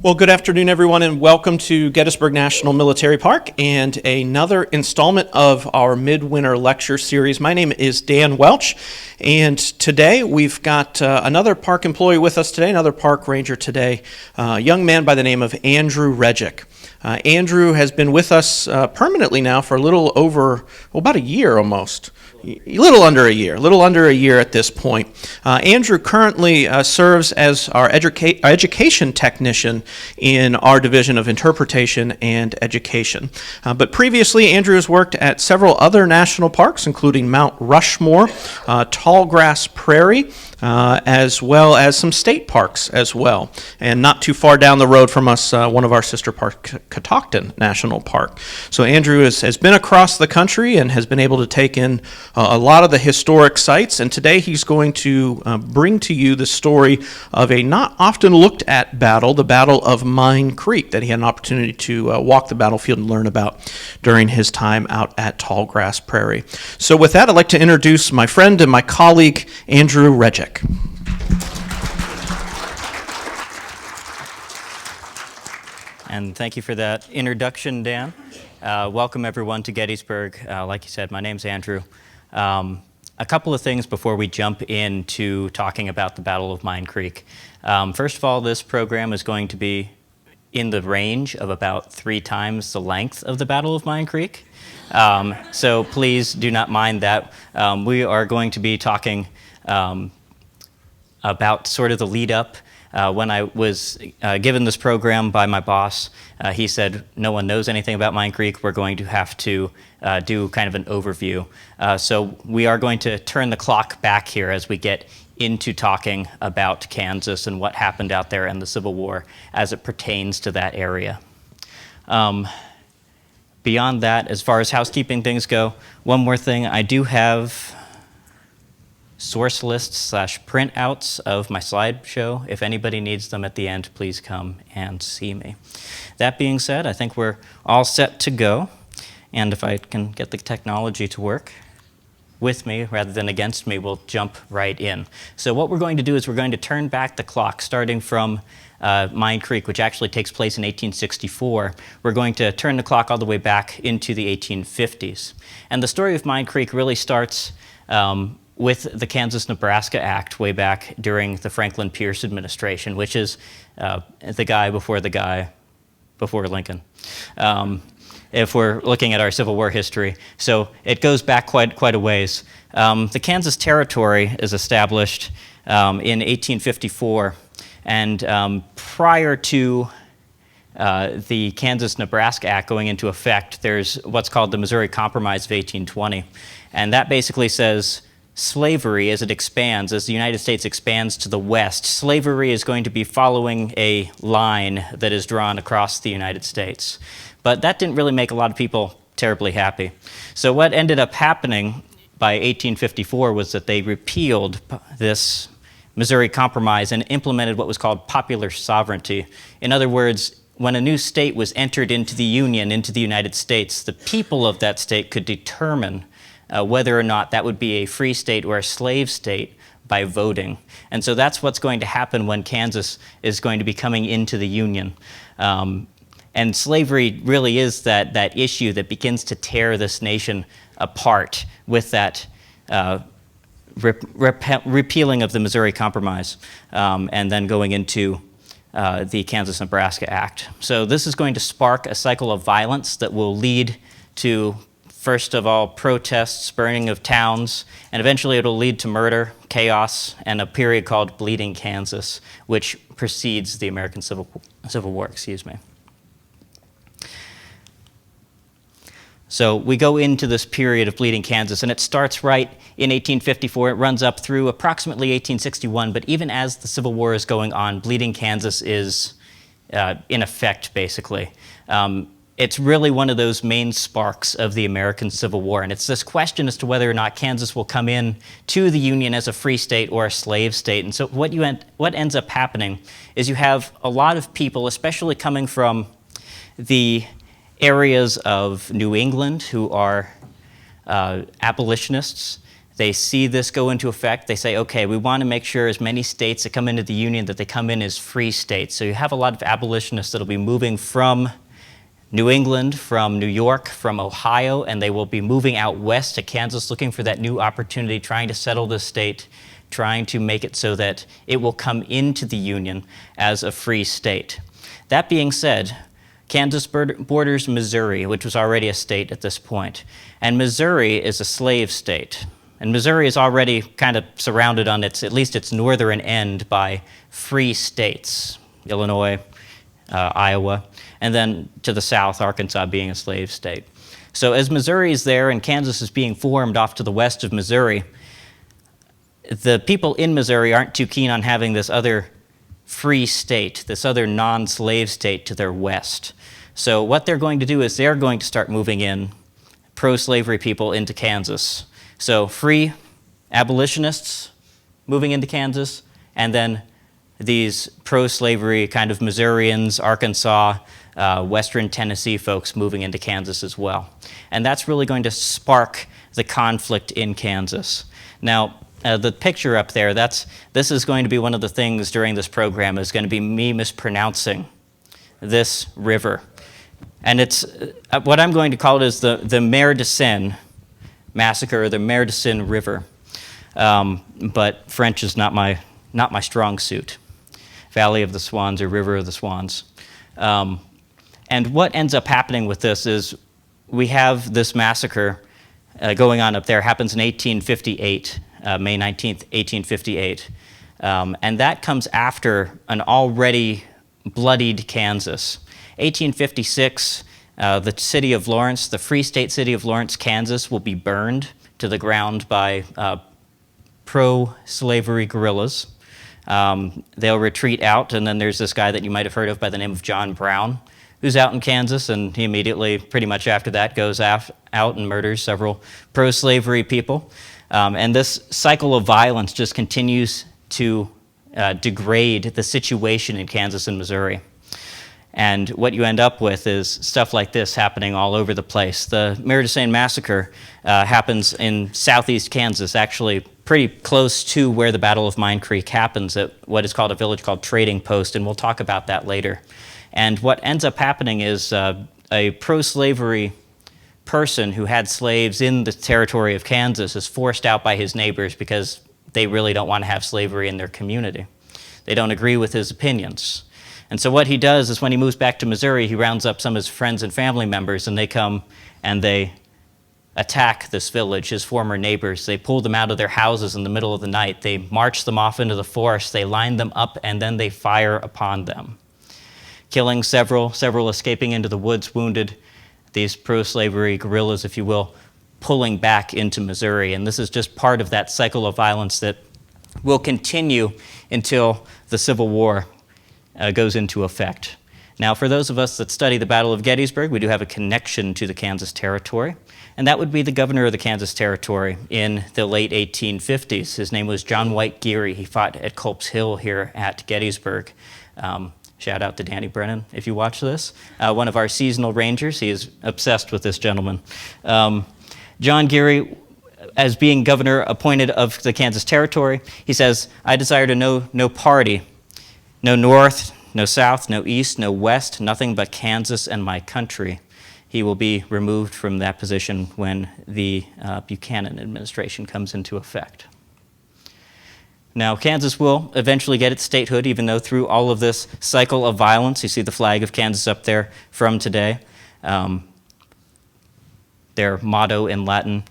Well, good afternoon, everyone, and welcome to Gettysburg National Military Park and another installment of our midwinter lecture series. My name is Dan Welch, and today we've got another park employee with us today, another park ranger today, a young man by the name of Andrew Regiec. Andrew has been with us permanently now for a little over, about a year almost. A little under a year at this point. Andrew currently serves as our education technician in our division of interpretation and education. But previously, Andrew has worked at several other national parks, including Mount Rushmore, Tallgrass Prairie, as well as some state parks as well. And not too far down the road from us, one of our sister parks, Catoctin National Park. So Andrew has been across the country and has been able to take in a lot of the historic sites, and today he's going to bring to you the story of a not often looked at battle, the Battle of Mine Creek, that he had an opportunity to walk the battlefield and learn about during his time out at Tallgrass Prairie. So with that, I'd like to introduce my friend and my colleague, Andrew Regiec. And thank you for that introduction, Dan. Welcome everyone to Gettysburg. Like you said, my name's Andrew. A couple of things before we jump into talking about the Battle of Mine Creek. First of all, this program is going to be in the range of about 3 times the length of the Battle of Mine Creek. So please do not mind that. We are going to be talking about sort of the lead up. When I was given this program by my boss, he said, no one knows anything about Mine Creek. We're going to have to do kind of an overview. So we are going to turn the clock back here as we get into talking about Kansas and what happened out there in the Civil War as it pertains to that area. Beyond that, as far as housekeeping things go, one more thing, I do have source lists / printouts of my slideshow. If anybody needs them at the end, please come and see me. That being said, I think we're all set to go. And if I can get the technology to work with me rather than against me, we'll jump right in. So what we're going to do is we're going to turn back the clock starting from Mine Creek, which actually takes place in 1864. We're going to turn the clock all the way back into the 1850s. And the story of Mine Creek really starts with the Kansas-Nebraska Act way back during the Franklin Pierce administration, which is the guy before Lincoln, if we're looking at our Civil War history. So it goes back quite a ways. The Kansas Territory is established in 1854, and prior to the Kansas-Nebraska Act going into effect, there's what's called the Missouri Compromise of 1820, and that basically says slavery, as it expands, as the United States expands to the west, slavery is going to be following a line that is drawn across the United States. But that didn't really make a lot of people terribly happy. So what ended up happening by 1854 was that they repealed this Missouri Compromise and implemented what was called popular sovereignty. In other words, when a new state was entered into the Union, into the United States, the people of that state could determine whether or not that would be a free state or a slave state by voting. And so that's what's going to happen when Kansas is going to be coming into the Union. And slavery really is that issue that begins to tear this nation apart with that repealing of the Missouri Compromise and then going into the Kansas-Nebraska Act. So this is going to spark a cycle of violence that will lead to, first of all, protests, burning of towns, and eventually it'll lead to murder, chaos, and a period called Bleeding Kansas, which precedes the American Civil War. So we go into this period of Bleeding Kansas, and it starts right in 1854. It runs up through approximately 1861, but even as the Civil War is going on, Bleeding Kansas is in effect, basically. It's really one of those main sparks of the American Civil War, and it's this question as to whether or not Kansas will come in to the Union as a free state or a slave state. And so what ends up happening is you have a lot of people, especially coming from the areas of New England, who are abolitionists, They see this go into effect. They say, okay, we want to make sure as many states that come into the Union that they come in as free states. So you have a lot of abolitionists that will be moving from New England, from New York, from Ohio, and they will be moving out west to Kansas looking for that new opportunity, trying to settle the state, trying to make it so that it will come into the Union as a free state. That being said, Kansas borders Missouri, which was already a state at this point. And Missouri is a slave state. And Missouri is already kind of surrounded on at least its northern end by free states, Illinois, Iowa, and then to the south, Arkansas being a slave state. So as Missouri is there and Kansas is being formed off to the west of Missouri, the people in Missouri aren't too keen on having this other free state, this other non-slave state to their west. So what they're going to do is they're going to start moving in pro-slavery people into Kansas. So free abolitionists moving into Kansas, and then these pro-slavery kind of Missourians, Arkansas, Western Tennessee folks moving into Kansas as well. And that's really going to spark the conflict in Kansas. Now, the picture up there, this is going to be one of the things during this program, is going to be me mispronouncing this river. And it's what I'm going to call it is the Mer de Seine massacre, or the Mer de Seine River. But French is not my strong suit. Valley of the Swans or River of the Swans. And what ends up happening with this is we have this massacre going on up there. It happens in 1858, May 19th, 1858. And that comes after an already bloodied Kansas. 1856, the city of Lawrence, the Free State city of Lawrence, Kansas, will be burned to the ground by pro-slavery guerrillas. They'll retreat out, and then there's this guy that you might have heard of by the name of John Brown, who's out in Kansas, and he immediately, pretty much after that, goes out and murders several pro-slavery people. And this cycle of violence just continues to degrade the situation in Kansas and Missouri. And what you end up with is stuff like this happening all over the place. The Mer de Seine massacre happens in southeast Kansas, actually pretty close to where the Battle of Mine Creek happens at what is called a village called Trading Post, and we'll talk about that later. And what ends up happening is a pro-slavery person who had slaves in the territory of Kansas is forced out by his neighbors because they really don't want to have slavery in their community. They don't agree with his opinions. And so what he does is when he moves back to Missouri, he rounds up some of his friends and family members, and they come and they attack this village, his former neighbors. They pull them out of their houses in the middle of the night. They march them off into the forest. They line them up, and then they fire upon them, killing several escaping into the woods wounded, these pro-slavery guerrillas, if you will, pulling back into Missouri. And this is just part of that cycle of violence that will continue until the Civil War goes into effect. Now, for those of us that study the Battle of Gettysburg, we do have a connection to the Kansas Territory, and that would be the governor of the Kansas Territory in the late 1850s. His name was John White Geary. He fought at Culp's Hill here at Gettysburg. Shout out to Danny Brennan if you watch this. One of our seasonal rangers. He is obsessed with this gentleman. John Geary, as being governor appointed of the Kansas Territory, he says, "I desire to know no party, no north, no south, no east, no west, nothing but Kansas and my country." He will be removed from that position when the Buchanan administration comes into effect. Now, Kansas will eventually get its statehood, even though through all of this cycle of violence, you see the flag of Kansas up there from today. Their motto in Latin,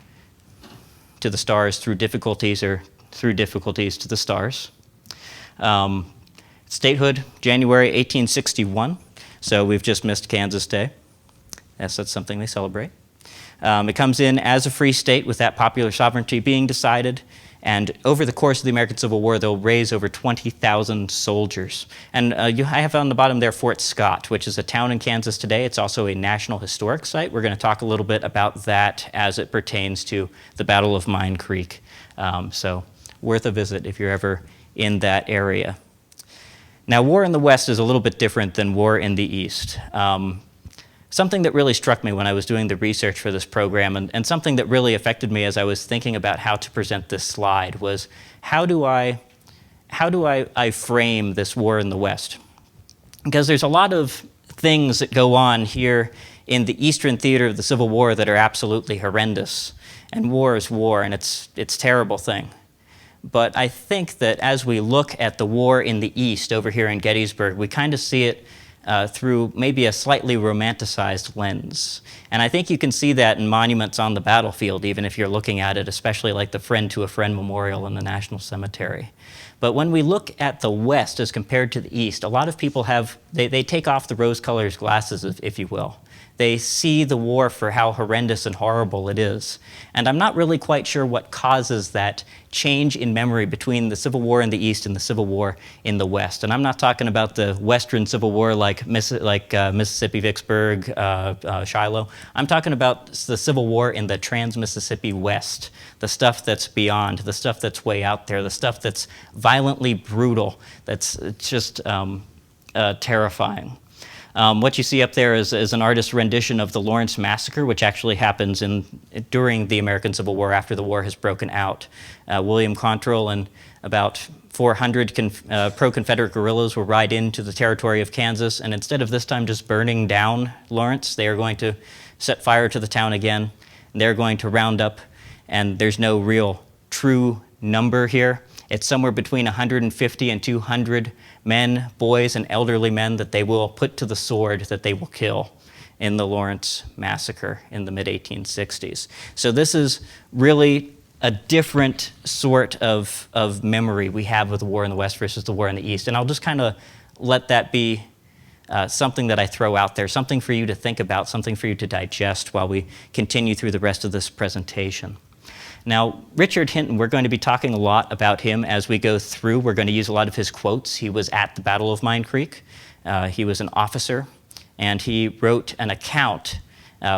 "To the stars through difficulties," or "Through difficulties to the stars." Statehood, January 1861, so we've just missed Kansas Day. Yes, that's something they celebrate. It comes in as a free state with that popular sovereignty being decided, and over the course of the American Civil War, they'll raise over 20,000 soldiers. And I have on the bottom there Fort Scott, which is a town in Kansas today. It's also a National Historic Site. We're going to talk a little bit about that as it pertains to the Battle of Mine Creek. So worth a visit if you're ever in that area. Now, war in the West is a little bit different than war in the East. something that really struck me when I was doing the research for this program, and something that really affected me as I was thinking about how to present this slide, was how do I frame this war in the West? Because there's a lot of things that go on here in the Eastern theater of the Civil War that are absolutely horrendous. And war is war, and it's a terrible thing. But I think that as we look at the war in the East over here in Gettysburg, we kind of see it through maybe a slightly romanticized lens. And I think you can see that in monuments on the battlefield, even if you're looking at it, especially like the Friend to a Friend Memorial in the National Cemetery. But when we look at the West as compared to the East, a lot of people they take off the rose-colored glasses, if you will. They see the war for how horrendous and horrible it is. And I'm not really quite sure what causes that change in memory between the Civil War in the East and the Civil War in the West. And I'm not talking about the Western Civil War like Mississippi, Vicksburg, Shiloh. I'm talking about the Civil War in the Trans-Mississippi West, the stuff that's beyond, the stuff that's way out there, the stuff that's violently brutal, that's just terrifying. What you see up there is an artist's rendition of the Lawrence Massacre, which actually happens during the American Civil War after the war has broken out. William Quantrill and about 400 pro-Confederate guerrillas will ride into the territory of Kansas, and instead of this time just burning down Lawrence, they are going to set fire to the town again. They're going to round up, and there's no real true number here. It's somewhere between 150 and 200 men, boys, and elderly men that they will put to the sword, that they will kill in the Lawrence Massacre in the mid-1860s. So this is really a different sort of memory we have of the war in the West versus the war in the East. And I'll just kind of let that be something that I throw out there, something for you to think about, something for you to digest while we continue through the rest of this presentation. Now, Richard Hinton, we're going to be talking a lot about him as we go through. We're going to use a lot of his quotes. He was at the Battle of Mine Creek. He was an officer, and he wrote an account,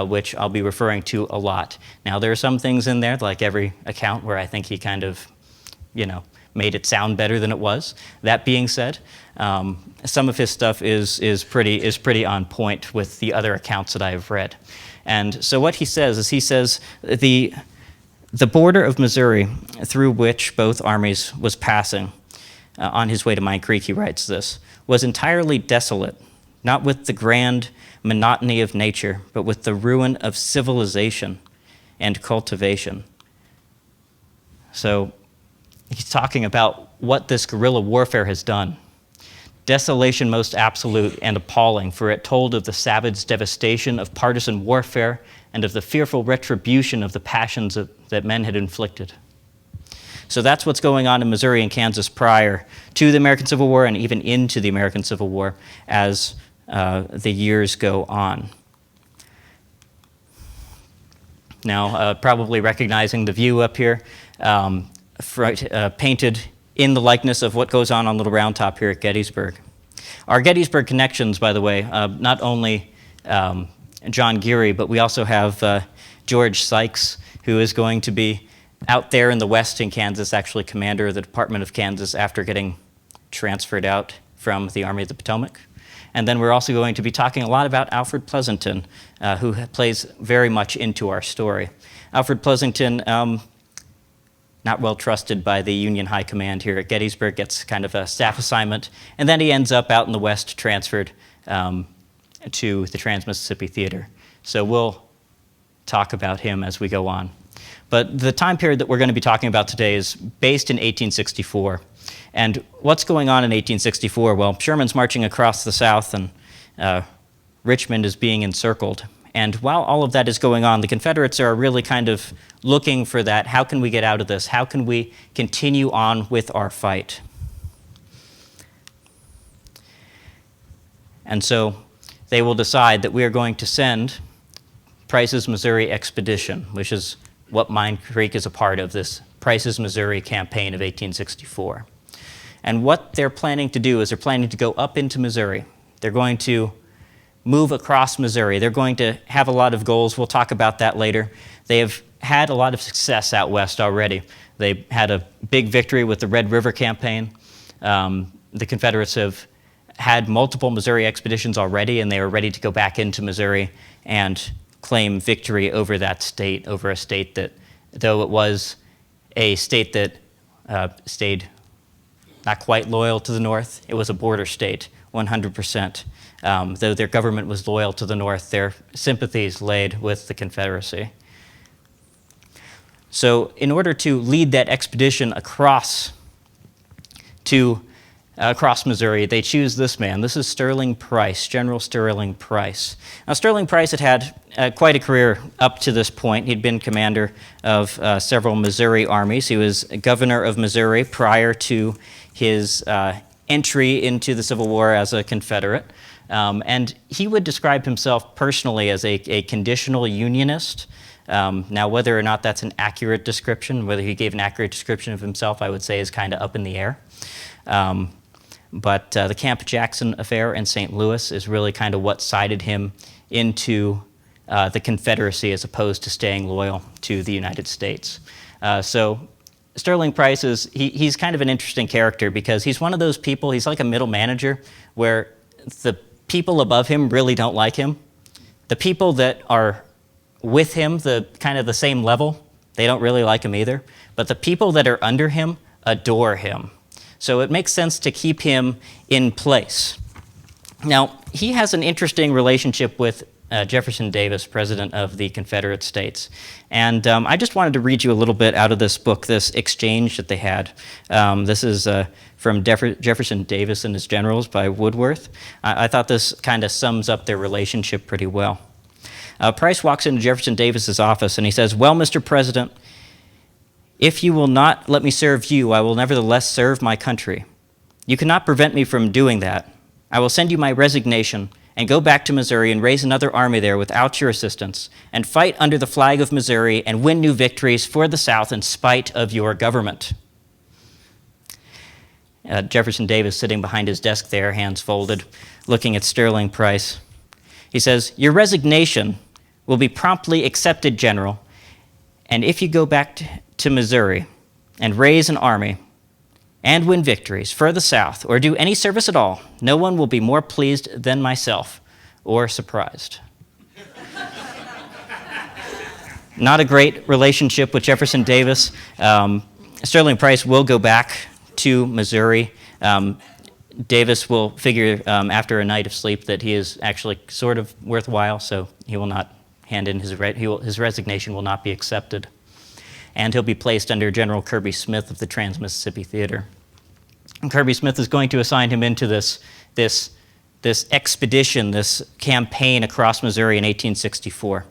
which I'll be referring to a lot. Now, there are some things in there, like every account, where I think he kind of, made it sound better than it was. That being said, some of his stuff is pretty on point with the other accounts that I have read. And so what he says is the border of Missouri through which both armies was passing on his way to Mine Creek, he writes this, was entirely desolate, not with the grand monotony of nature, but with the ruin of civilization and cultivation. So he's talking about what this guerrilla warfare has done. Desolation most absolute and appalling, for it told of the savage devastation of partisan warfare and of the fearful retribution of the passions that men had inflicted. So that's what's going on in Missouri and Kansas prior to the American Civil War and even into the American Civil War as the years go on. Now, probably recognizing the view up here, painted in the likeness of what goes on Little Round Top here at Gettysburg. Our Gettysburg connections, by the way, not only John Geary, but we also have George Sykes, who is going to be out there in the West in Kansas, actually commander of the Department of Kansas after getting transferred out from the Army of the Potomac. And then we're also going to be talking a lot about Alfred Pleasonton, who plays very much into our story. Alfred Pleasonton, not well trusted by the Union High Command here at Gettysburg, gets kind of a staff assignment, and then he ends up out in the West, transferred to the Trans-Mississippi Theater. So we'll talk about him as we go on. But the time period that we're going to be talking about today is based in 1864. And what's going on in 1864? Well, Sherman's marching across the South, and Richmond is being encircled. And while all of that is going on, the Confederates are really kind of looking for that. How can we get out of this? How can we continue on with our fight? And so they will decide that we are going to send Price's Missouri Expedition, which is what Mine Creek is a part of, this Price's Missouri campaign of 1864. And what they're planning to do is they're planning to go up into Missouri. They're going to move across Missouri. They're going to have a lot of goals. We'll talk about that later. They have had a lot of success out west already. They had a big victory with the Red River campaign. The Confederates have had multiple Missouri expeditions already, and they were ready to go back into Missouri and claim victory over that state, over a state that, though it was a state that stayed not quite loyal to the North, it was a border state, 100%. Though their government was loyal to the North, their sympathies laid with the Confederacy. So in order to lead that expedition across Missouri, they choose this man. This is Sterling Price, General Sterling Price. Now, Sterling Price had quite a career up to this point. He'd been commander of several Missouri armies. He was governor of Missouri prior to his entry into the Civil War as a Confederate. And he would describe himself personally as a conditional Unionist. Now, whether or not that's an accurate description, whether he gave an accurate description of himself, I would say is kind of up in the air. But the Camp Jackson affair in St. Louis is really kind of what sided him into the Confederacy as opposed to staying loyal to the United States. So Sterling Price he's kind of an interesting character because he's one of those people, he's like a middle manager where the people above him really don't like him. The people that are with him, the kind of the same level, they don't really like him either. But the people that are under him adore him. So it makes sense to keep him in place. Now, he has an interesting relationship with Jefferson Davis, President of the Confederate States. And I just wanted to read you a little bit out of this book, this exchange that they had. This is from Jefferson Davis and His Generals by Woodworth. I thought this kind of sums up their relationship pretty well. Price walks into Jefferson Davis's office and he says, "Well, Mr. President, if you will not let me serve you, I will nevertheless serve my country. You cannot prevent me from doing that. I will send you my resignation and go back to Missouri and raise another army there without your assistance and fight under the flag of Missouri and win new victories for the South in spite of your government." Jefferson Davis sitting behind his desk there, hands folded, looking at Sterling Price. He says, "Your resignation will be promptly accepted, General, and if you go back to Missouri and raise an army and win victories for the South or do any service at all, no one will be more pleased than myself or surprised." Not a great relationship with Jefferson Davis. Sterling Price will go back to Missouri. Davis will figure after a night of sleep that he is actually sort of worthwhile, so he will not hand in his resignation will not be accepted. And he'll be placed under General Kirby Smith of the Trans-Mississippi Theater. And Kirby Smith is going to assign him into this expedition, this campaign across Missouri in 1864.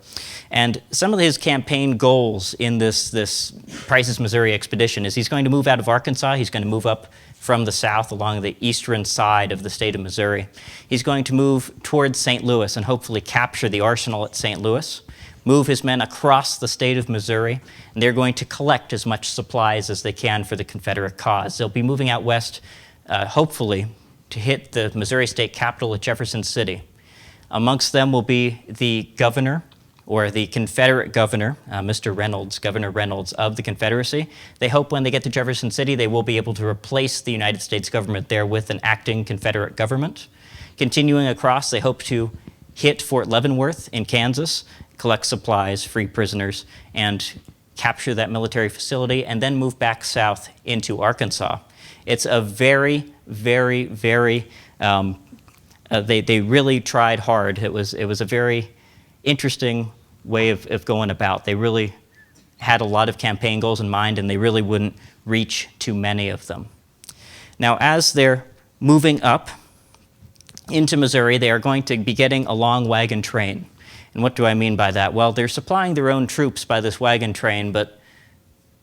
And some of his campaign goals in this Price's Missouri expedition is he's going to move out of Arkansas, he's going to move up from the south along the eastern side of the state of Missouri. He's going to move towards St. Louis and hopefully capture the arsenal at St. Louis, move his men across the state of Missouri, and they're going to collect as much supplies as they can for the Confederate cause. They'll be moving out west, hopefully, to hit the Missouri state capital at Jefferson City. Amongst them will be the governor, or the Confederate governor, Mr. Reynolds, Governor Reynolds of the Confederacy. They hope when they get to Jefferson City, they will be able to replace the United States government there with an acting Confederate government. Continuing across, they hope to hit Fort Leavenworth in Kansas, collect supplies, free prisoners, and capture that military facility, and then move back south into Arkansas. It's a very, very, very, they really tried hard. It was a very interesting way of going about. They really had a lot of campaign goals in mind, and they really wouldn't reach too many of them. Now, as they're moving up into Missouri, they are going to be getting a long wagon train. And what do I mean by that? Well, they're supplying their own troops by this wagon train, but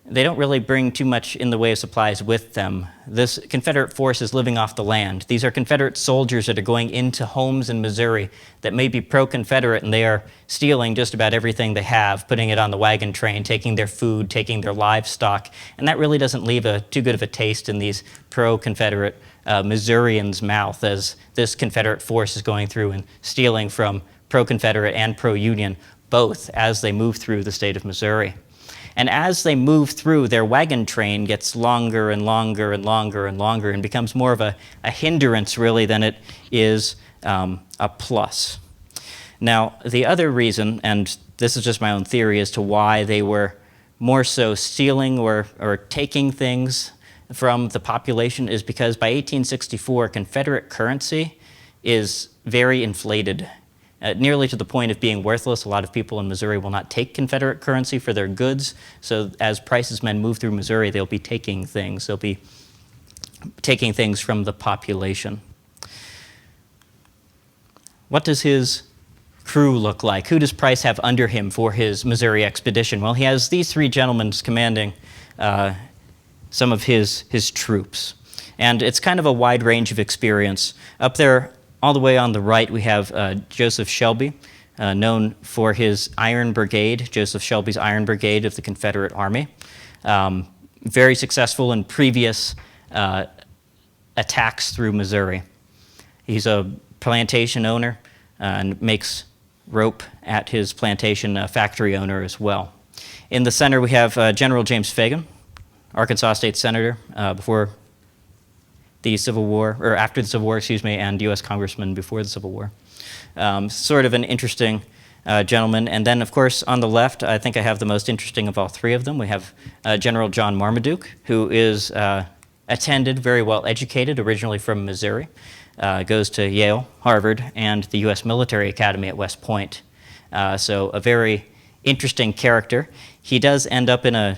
they don't really bring too much in the way of supplies with them. This Confederate force is living off the land. These are Confederate soldiers that are going into homes in Missouri that may be pro-Confederate, and they are stealing just about everything they have, putting it on the wagon train, taking their food, taking their livestock, and that really doesn't leave too good of a taste in these pro-Confederate Missourians' mouth as this Confederate force is going through and stealing from pro-Confederate and pro-Union, both as they move through the state of Missouri. And as they move through, their wagon train gets longer and longer and longer and longer and becomes more of a hindrance, really, than it is a plus. Now, the other reason, and this is just my own theory as to why they were more so stealing or taking things from the population, is because by 1864, Confederate currency is very inflated, nearly to the point of being worthless. A lot of people in Missouri will not take Confederate currency for their goods. So as Price's men move through Missouri, they'll be taking things. They'll be taking things from the population. What does his crew look like? Who does Price have under him for his Missouri expedition? Well, he has these three gentlemen commanding some of his troops. And it's kind of a wide range of experience. Up there, all the way on the right, we have Joseph Shelby, known for his Iron Brigade, Joseph Shelby's Iron Brigade of the Confederate Army. Very successful in previous attacks through Missouri. He's a plantation owner and makes rope at his plantation, factory owner as well. In the center, we have General James Fagan, Arkansas State Senator before the Civil War, or after the Civil War, excuse me, and U.S. Congressman before the Civil War. Sort of an interesting gentleman. And then, of course, on the left, I think I have the most interesting of all three of them. We have General John Marmaduke, who is attended, very well educated, originally from Missouri, goes to Yale, Harvard, and the U.S. Military Academy at West Point. So a very interesting character. He does end up in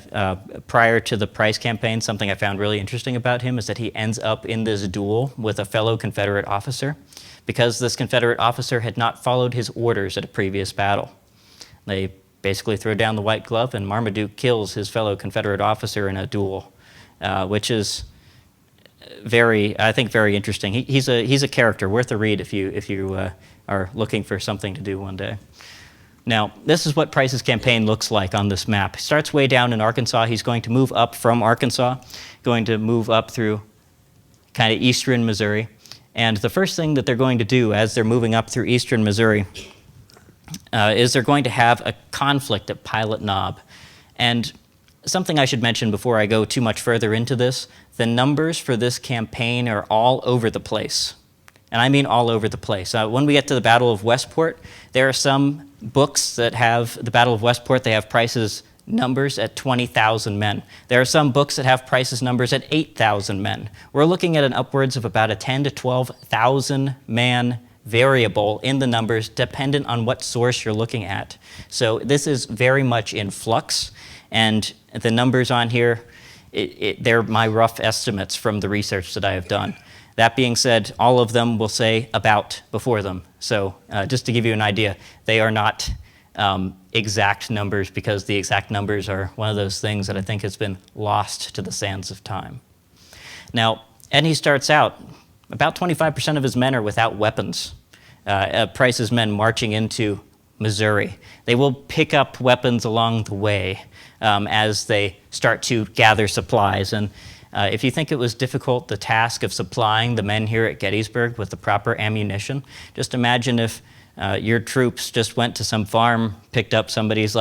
prior to the Price campaign, something I found really interesting about him is that he ends up in this duel with a fellow Confederate officer because this Confederate officer had not followed his orders at a previous battle. They basically throw down the white glove and Marmaduke kills his fellow Confederate officer in a duel, which is I think very interesting. He's a character worth a read if you are looking for something to do one day. Now, this is what Price's campaign looks like on this map. He starts way down in Arkansas. He's going to move up from Arkansas, going to move up through kind of eastern Missouri. And the first thing that they're going to do as they're moving up through eastern Missouri is they're going to have a conflict at Pilot Knob. And something I should mention before I go too much further into this, the numbers for this campaign are all over the place. And I mean all over the place. When we get to the Battle of Westport, there are some books that have the Battle of Westport, they have Price's numbers at 20,000 men. There are some books that have Price's numbers at 8,000 men. We're looking at an upwards of about a 10 to 12,000 man variable in the numbers dependent on what source you're looking at. So this is very much in flux, and the numbers on here, they're my rough estimates from the research that I have done. That being said, all of them will say about before them. So just to give you an idea, they are not exact numbers because the exact numbers are one of those things that I think has been lost to the sands of time. Now, and he starts out, about 25% of his men are without weapons. Price's men marching into Missouri. They will pick up weapons along the way as they start to gather supplies. And if you think it was difficult, the task of supplying the men here at Gettysburg with the proper ammunition, just imagine if your troops just went to some farm, picked up somebody's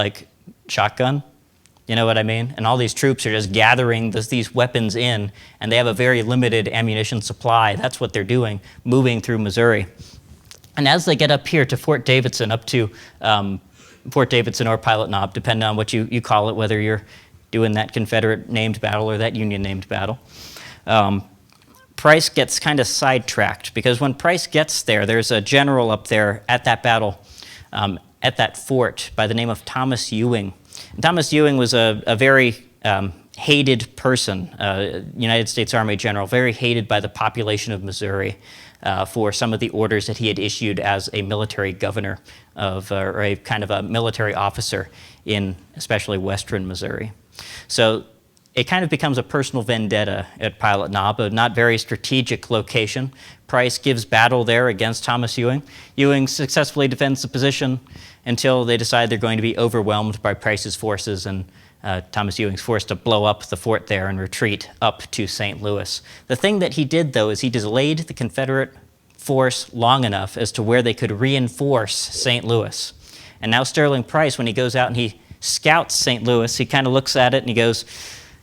shotgun, you know what I mean? And all these troops are just gathering these weapons in, and they have a very limited ammunition supply. That's what they're doing, moving through Missouri. And as they get up here to Fort Davidson, up to Fort Davidson or Pilot Knob, depending on what you call it, whether you're doing that Confederate named battle or that Union named battle. Price gets kind of sidetracked because when Price gets there, there's a general up there at that battle, at that fort by the name of Thomas Ewing. And Thomas Ewing was a very hated person, United States Army general, very hated by the population of Missouri for some of the orders that he had issued as a military governor or a kind of a military officer in especially western Missouri. So it kind of becomes a personal vendetta at Pilot Knob, a not very strategic location. Price gives battle there against Thomas Ewing. Ewing successfully defends the position until they decide they're going to be overwhelmed by Price's forces, and Thomas Ewing's forced to blow up the fort there and retreat up to St. Louis. The thing that he did, though, is he delayed the Confederate force long enough as to where they could reinforce St. Louis. And now Sterling Price, when he goes out and he scouts St. Louis, he kind of looks at it and he goes,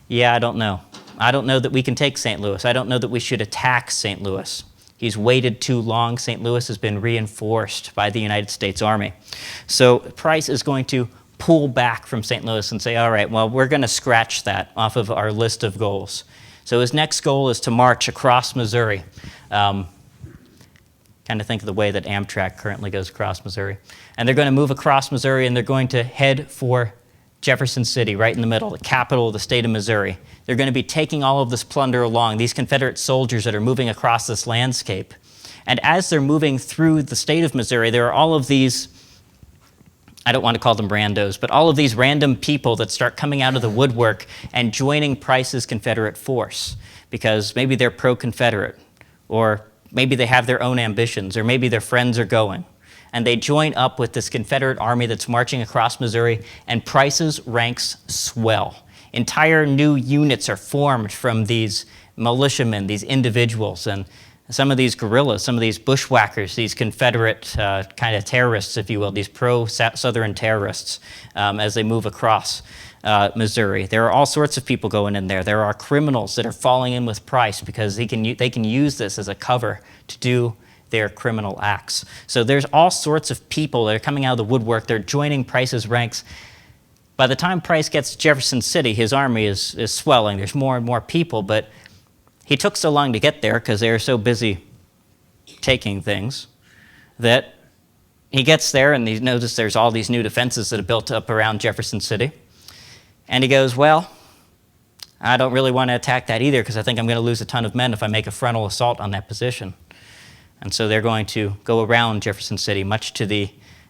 yeah, I don't know. I don't know that we can take St. Louis. I don't know that we should attack St. Louis. He's waited too long. St. Louis has been reinforced by the United States Army. So Price is going to pull back from St. Louis and say, all right, well, we're going to scratch that off of our list of goals. So his next goal is to march across Missouri. Kind of think of the way that Amtrak currently goes across Missouri. And they're going to move across Missouri, and they're going to head for Jefferson City, right in the middle, the capital of the state of Missouri. They're going to be taking all of this plunder along, these Confederate soldiers that are moving across this landscape. And as they're moving through the state of Missouri, there are all of these, I don't want to call them randos, but all of these random people that start coming out of the woodwork and joining Price's Confederate force, because maybe they're pro-Confederate, or maybe they have their own ambitions, or maybe their friends are going. And they join up with this Confederate army that's marching across Missouri, and Price's ranks swell. Entire new units are formed from these militiamen, these individuals, and some of these guerrillas, some of these bushwhackers, these Confederate kind of terrorists, if you will, these pro-Southern terrorists as they move across Missouri. There are all sorts of people going in there. There are criminals that are falling in with Price because they can use this as a cover to do their criminal acts. So there's all sorts of people that are coming out of the woodwork. They're joining Price's ranks. By the time Price gets to Jefferson City, his army is swelling. There's more and more people, but he took so long to get there because they were so busy taking things that he gets there and he notices there's all these new defenses that have built up around Jefferson City. And he goes, well, I don't really want to attack that either because I think I'm going to lose a ton of men if I make a frontal assault on that position. And so they're going to go around Jefferson City, much to the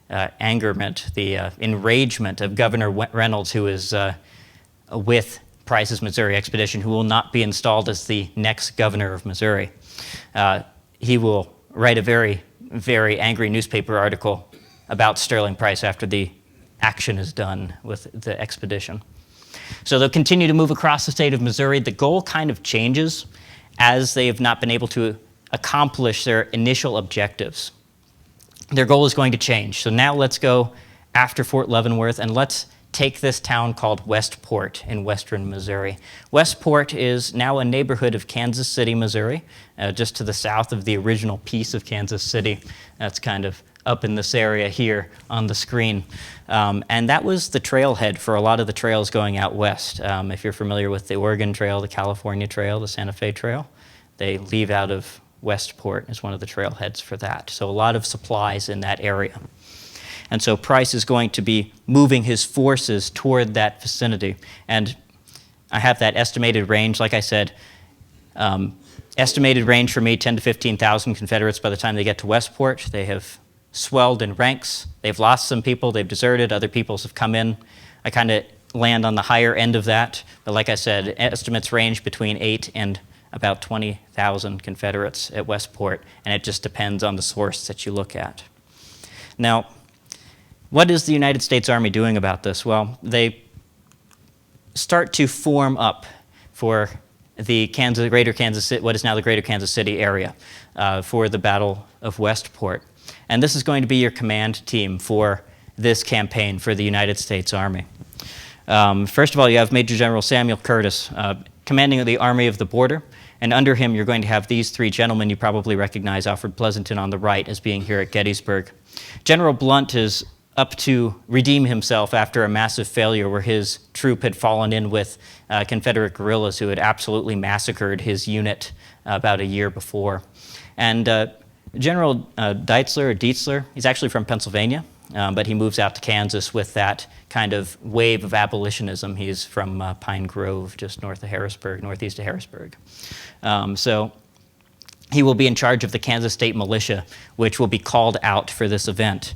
angerment, the enragement of Governor Reynolds, who is with Price's Missouri expedition, who will not be installed as the next governor of Missouri. He will write a very, very angry newspaper article about Sterling Price after the action is done with the expedition. So they'll continue to move across the state of Missouri. The goal kind of changes as they have not been able to accomplish their initial objectives. Their goal is going to change. So now let's go after Fort Leavenworth and let's take this town called Westport in western Missouri. Westport is now a neighborhood of Kansas City, Missouri, just to the south of the original piece of Kansas City. That's kind of up in this area here on the screen. And that was the trailhead for a lot of the trails going out west. If you're familiar with the Oregon Trail, the California Trail, the Santa Fe Trail, they leave out of Westport as one of the trailheads for that. So a lot of supplies in that area. And so Price is going to be moving his forces toward that vicinity. And I have that estimated range, like I said, estimated range for me, 10 to 15,000 Confederates by the time they get to Westport. They have swelled in ranks. They've lost some people. They've deserted. Other peoples have come in. I kind of land on the higher end of that. But like I said, estimates range between 8 and about 20,000 Confederates at Westport, and it just depends on the source that you look at. Now, what is the United States Army doing about this? Well, they start to form up for the greater Kansas City, what is now the greater Kansas City area, for the Battle of Westport. And this is going to be your command team for this campaign for the United States Army. First of all, you have Major General Samuel Curtis, commanding the Army of the Border. And under him, you're going to have these three gentlemen you probably recognize, Alfred Pleasonton on the right as being here at Gettysburg. General Blunt is up to redeem himself after a massive failure where his troop had fallen in with Confederate guerrillas who had absolutely massacred his unit about a year before. And General Dietzler, he's actually from Pennsylvania, but he moves out to Kansas with that kind of wave of abolitionism. He's from Pine Grove, just north of Harrisburg, northeast of Harrisburg. So he will be in charge of the Kansas State Militia, which will be called out for this event.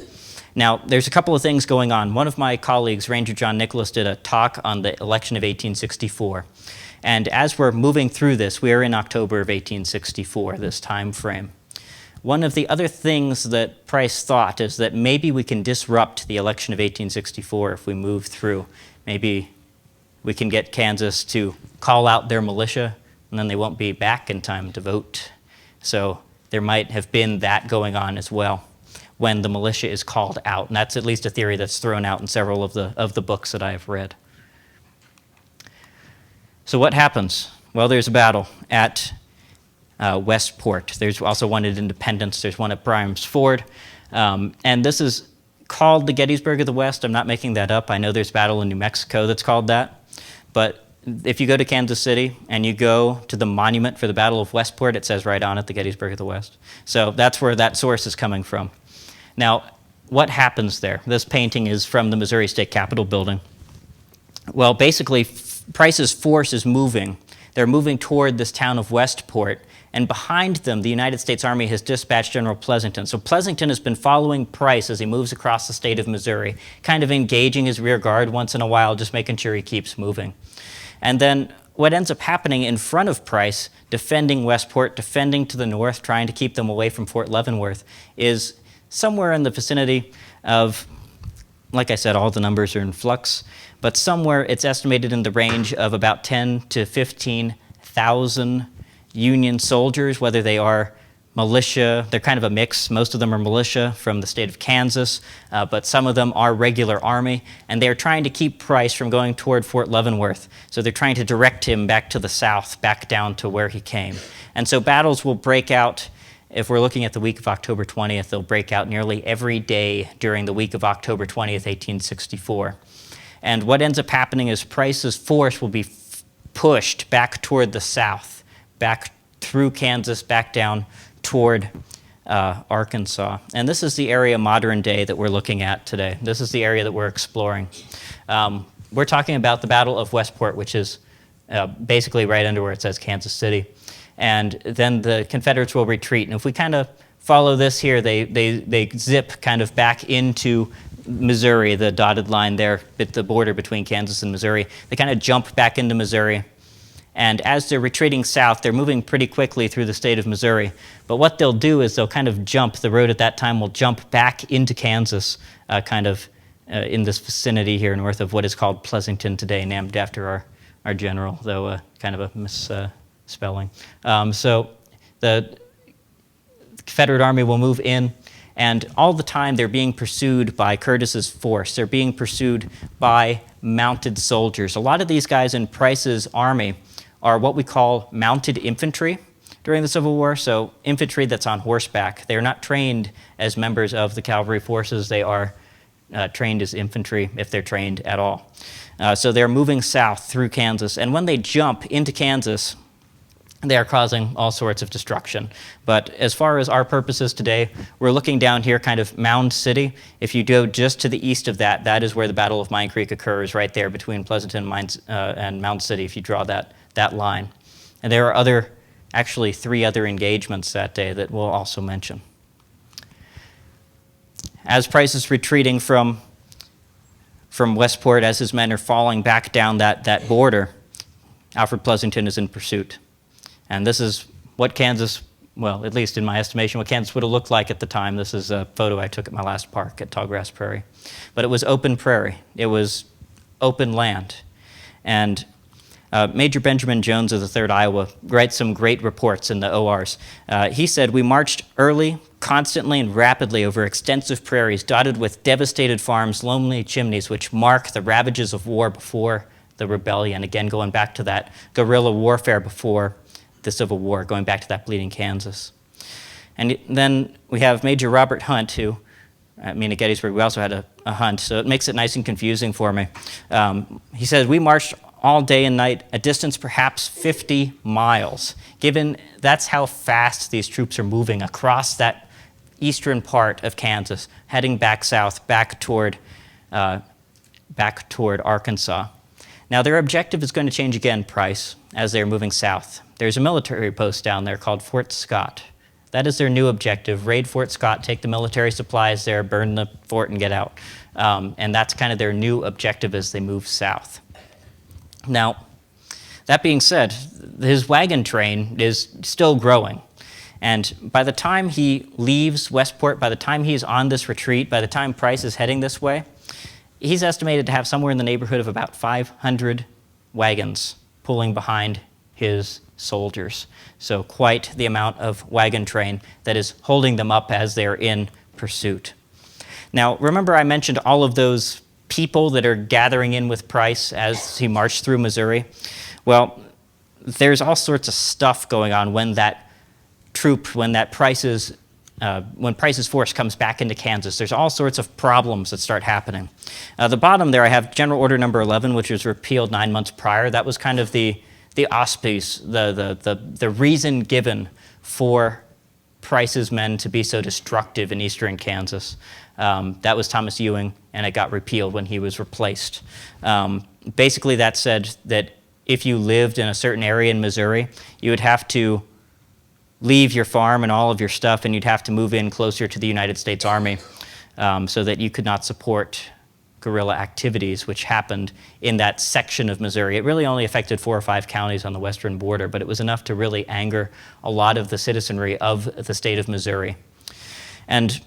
Now, there's a couple of things going on. One of my colleagues, Ranger John Nicholas, did a talk on the election of 1864. And as we're moving through this, we are in October of 1864, this time frame. One of the other things that Price thought is that maybe we can disrupt the election of 1864 if we move through. Maybe we can get Kansas to call out their militia, and then they won't be back in time to vote. So there might have been that going on as well. when the militia is called out. And that's at least a theory that's thrown out in several of the books that I have read. So what happens? Well, there's a battle at Westport. There's also one at Independence. There's one at Bryan's Ford. And this is called the Gettysburg of the West. I'm not making that up. I know there's a battle in New Mexico that's called that. But if you go to Kansas City and you go to the monument for the Battle of Westport, it says right on it, the Gettysburg of the West. So that's where that source is coming from. Now, what happens there? This painting is from the Missouri State Capitol building. Well, basically, Price's force is moving. They're moving toward this town of Westport, and behind them, the United States Army has dispatched General Pleasonton. So Pleasonton has been following Price as he moves across the state of Missouri, kind of engaging his rear guard once in a while, just making sure he keeps moving. And then what ends up happening in front of Price, defending Westport, defending to the north, trying to keep them away from Fort Leavenworth, is somewhere in the vicinity of, like I said, all the numbers are in flux, but somewhere it's estimated in the range of about 10 to 15,000 Union soldiers, whether they are militia. They're kind of a mix. Most of them are militia from the state of Kansas, but some of them are regular army, and they're trying to keep Price from going toward Fort Leavenworth. So they're trying to direct him back to the south, back down to where he came. And so battles will break out. If we're looking at the week of October 20th, they'll break out nearly every day during the week of October 20th, 1864. And what ends up happening is Price's force will be pushed back toward the south, back through Kansas, back down toward Arkansas. And this is the area modern day that we're looking at today. This is the area that we're exploring. We're talking about the Battle of Westport, which is basically right under where it says Kansas City. And then the Confederates will retreat. And if we kind of follow this here, they zip kind of back into Missouri, the dotted line there at the border between Kansas and Missouri. They kind of jump back into Missouri. And as they're retreating south, they're moving pretty quickly through the state of Missouri. But what they'll do is they'll kind of jump. The road at that time will jump back into Kansas, in this vicinity here north of what is called Pleasanton today, named after our general, though kind of a misspelling. So the Confederate Army will move in, and all the time they're being pursued by Curtis's force. They're being pursued by mounted soldiers. A lot of these guys in Price's army are what we call mounted infantry during the Civil War, so infantry that's on horseback. They are not trained as members of the cavalry forces. They are trained as infantry, if they're trained at all. So they're moving south through Kansas, and when they jump into Kansas, they are causing all sorts of destruction. But as far as our purposes today, we're looking down here kind of Mound City. If you go just to the east of that, that is where the Battle of Mine Creek occurs, right there between Pleasanton and Mound City, if you draw that line. And there are actually 3 other engagements that day that we'll also mention. As Price is retreating from Westport, as his men are falling back down that border, Alfred Pleasonton is in pursuit. And this is what Kansas, well, at least in my estimation, what Kansas would have looked like at the time. This is a photo I took at my last park at Tallgrass Prairie. But it was open prairie. It was open land. And Major Benjamin Jones of the 3rd Iowa writes some great reports in the ORs. He said, "We marched early, constantly and rapidly over extensive prairies dotted with devastated farms, lonely chimneys, which mark the ravages of war before the rebellion." Again, going back to that guerrilla warfare before the Civil War, going back to that bleeding Kansas. And then we have Major Robert Hunt, who, at Gettysburg, we also had a hunt, so it makes it nice and confusing for me. He says, "We marched all day and night, a distance perhaps 50 miles. Given that's how fast these troops are moving across that eastern part of Kansas, heading back south, back toward Arkansas. Now, their objective is going to change again, Price, as they're moving south. There's a military post down there called Fort Scott. That is their new objective. Raid Fort Scott, take the military supplies there, burn the fort, and get out. And that's kind of their new objective as they move south. Now, that being said, his wagon train is still growing. And by the time he leaves Westport, by the time he's on this retreat, by the time Price is heading this way, he's estimated to have somewhere in the neighborhood of about 500 wagons pulling behind his soldiers. So quite the amount of wagon train that is holding them up as they're in pursuit. Now, remember I mentioned all of those people that are gathering in with Price as he marched through Missouri? Well, there's all sorts of stuff going on when Price's force comes back into Kansas. There's all sorts of problems that start happening. The bottom there, I have General Order Number 11, which was repealed 9 months prior. That was kind of the auspice, the reason given for Price's men to be so destructive in eastern Kansas. That was Thomas Ewing, and it got repealed when he was replaced. Basically, that said that if you lived in a certain area in Missouri, you would have to leave your farm and all of your stuff, and you'd have to move in closer to the United States Army so that you could not support guerrilla activities, which happened in that section of Missouri. It really only affected 4 or 5 counties on the western border, but it was enough to really anger a lot of the citizenry of the state of Missouri. And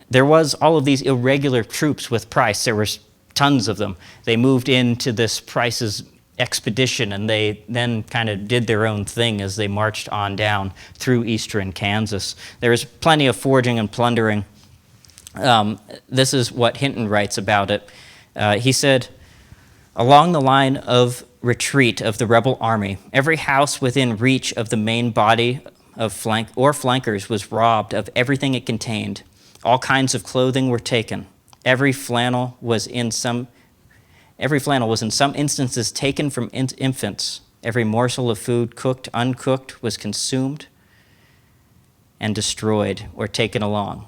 there was all of these irregular troops with Price. There were tons of them. They moved into this Price's expedition, and they then kind of did their own thing as they marched on down through eastern Kansas. There was plenty of foraging and plundering. This is what Hinton writes about it. He said, "Along the line of retreat of the rebel army, every house within reach of the main body of flankers was robbed of everything it contained. All kinds of clothing were taken. Every flannel was in some instances taken from infants. Every morsel of food, cooked, uncooked, was consumed and destroyed or taken along.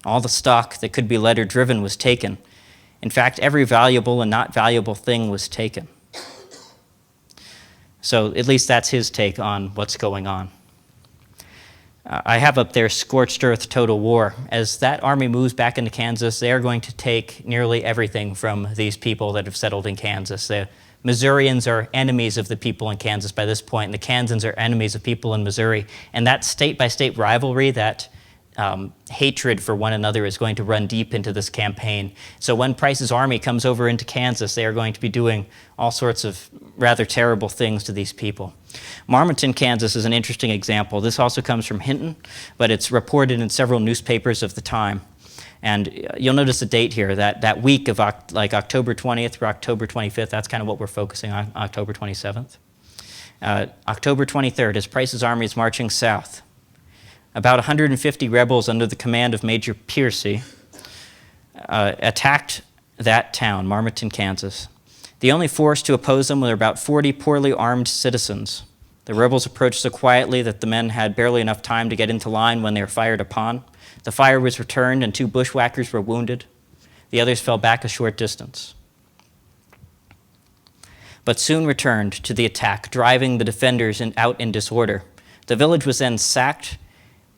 All the stock that could be led or driven was taken. In fact, every valuable and not valuable thing was taken." So at least that's his take on what's going on. I have up there scorched earth total war. As that army moves back into Kansas, they are going to take nearly everything from these people that have settled in Kansas. The Missourians are enemies of the people in Kansas by this point, and the Kansans are enemies of people in Missouri. And that state-by-state rivalry, that hatred for one another is going to run deep into this campaign. So when Price's army comes over into Kansas, they are going to be doing all sorts of rather terrible things to these people. Marmaton, Kansas is an interesting example. This also comes from Hinton, but it's reported in several newspapers of the time. And you'll notice the date here, that week of like October 20th through October 25th, that's kind of what we're focusing on, October 27th. October 23rd, as Price's army is marching south, about 150 rebels under the command of Major Piercy attacked that town, Marmaton, Kansas. The only force to oppose them were about 40 poorly armed citizens. The rebels approached so quietly that the men had barely enough time to get into line when they were fired upon. The fire was returned and 2 bushwhackers were wounded. The others fell back a short distance, but soon returned to the attack, driving the defenders out in disorder. The village was then sacked,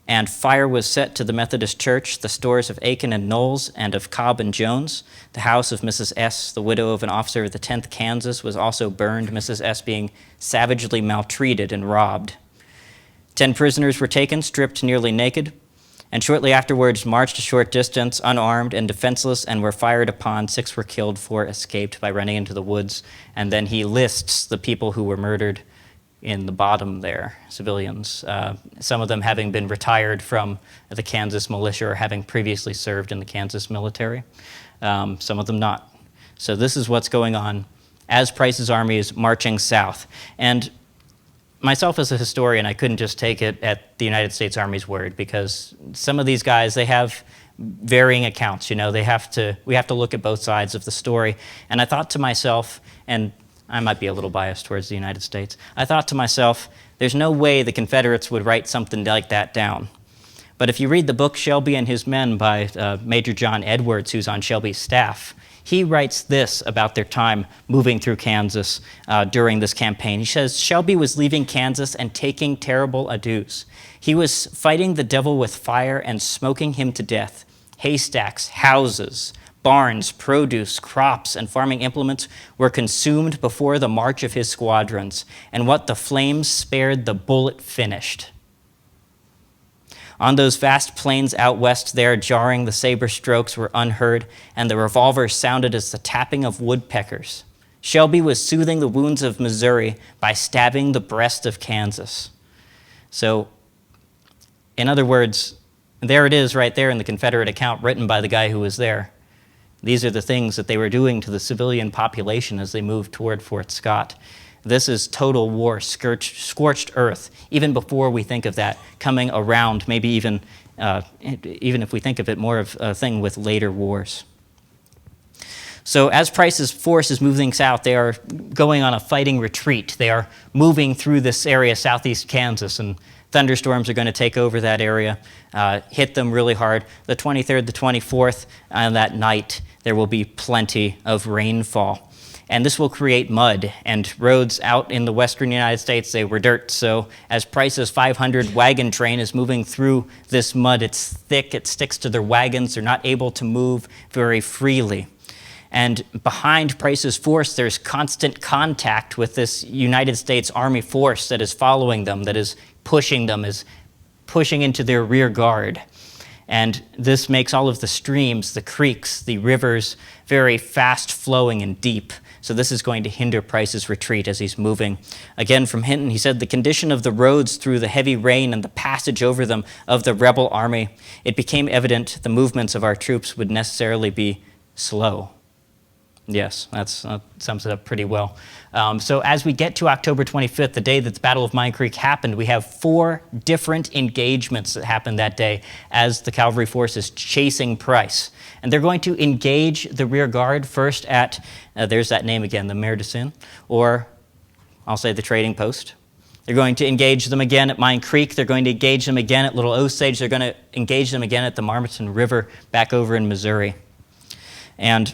and fire was set to the Methodist church, the stores of Aiken and Knowles, and of Cobb and Jones. The house of Mrs. S., the widow of an officer of the 10th Kansas, was also burned, Mrs. S. being savagely maltreated and robbed. 10 prisoners were taken, stripped nearly naked, and shortly afterwards marched a short distance, unarmed and defenseless, and were fired upon. 6 were killed, 4 escaped by running into the woods. And then he lists the people who were murdered in the bottom there, civilians, some of them having been retired from the Kansas militia or having previously served in the Kansas military, some of them not. So this is what's going on as Price's army is marching south. And myself as a historian, I couldn't just take it at the United States Army's word, because some of these guys, they have varying accounts. You know, we have to look at both sides of the story. And I thought to myself, and I might be a little biased towards the United States, I thought to myself, there's no way the Confederates would write something like that down. But if you read the book Shelby and His Men by Major John Edwards, who's on Shelby's staff, he writes this about their time moving through Kansas during this campaign. He says, "Shelby was leaving Kansas and taking terrible adieus. He was fighting the devil with fire and smoking him to death. Haystacks, houses, barns, produce, crops, and farming implements were consumed before the march of his squadrons, and what the flames spared, the bullet finished. On those vast plains out west there, jarring, the saber strokes were unheard, and the revolvers sounded as the tapping of woodpeckers. Shelby was soothing the wounds of Missouri by stabbing the breast of Kansas." So, in other words, And there it is right there in the Confederate account written by the guy who was there. These are the things that they were doing to the civilian population as they moved toward Fort Scott. This is total war, scorched earth, even before we think of that, coming around, maybe even if we think of it more of a thing with later wars. So as Price's force is moving south, they are going on a fighting retreat. They are moving through this area, southeast Kansas, and thunderstorms are going to take over that area, hit them really hard. The 23rd, the 24th, on that night, there will be plenty of rainfall. And this will create mud, and roads out in the western United States, they were dirt. So as Price's 500 wagon train is moving through this mud, it's thick, it sticks to their wagons, they're not able to move very freely. And behind Price's force, there's constant contact with this United States Army force that is following them, that is pushing them, is pushing into their rear guard. And this makes all of the streams, the creeks, the rivers very fast flowing and deep. So this is going to hinder Price's retreat as he's moving. Again, from Hinton, he said, the condition of the roads through the heavy rain and the passage over them of the rebel army, it became evident the movements of our troops would necessarily be slow. Yes, that sums it up pretty well. So as we get to October 25th, the day that the Battle of Mine Creek happened, we have 4 different engagements that happened that day as the cavalry force is chasing Price. And they're going to engage the rear guard first at, there's that name again, the Maire de Sine, or I'll say the trading post. They're going to engage them again at Mine Creek. They're going to engage them again at Little Osage. They're going to engage them again at the Marmaton River back over in Missouri. And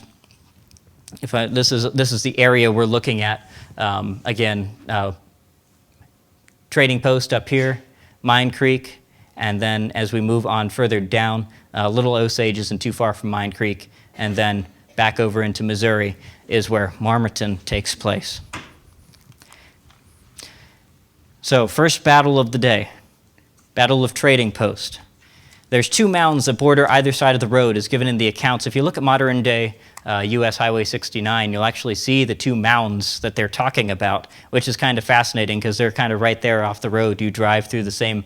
this is the area we're looking at. Again, trading post up here, Mine Creek, and then as we move on further down, Little Osage isn't too far from Mine Creek, and then back over into Missouri is where Marmaton takes place. So first battle of the day, Battle of Trading Post. There's 2 mounds that border either side of the road as given in the accounts. If you look at modern day US Highway 69, you'll actually see the 2 mounds that they're talking about, which is kind of fascinating because they're kind of right there off the road. You drive through the same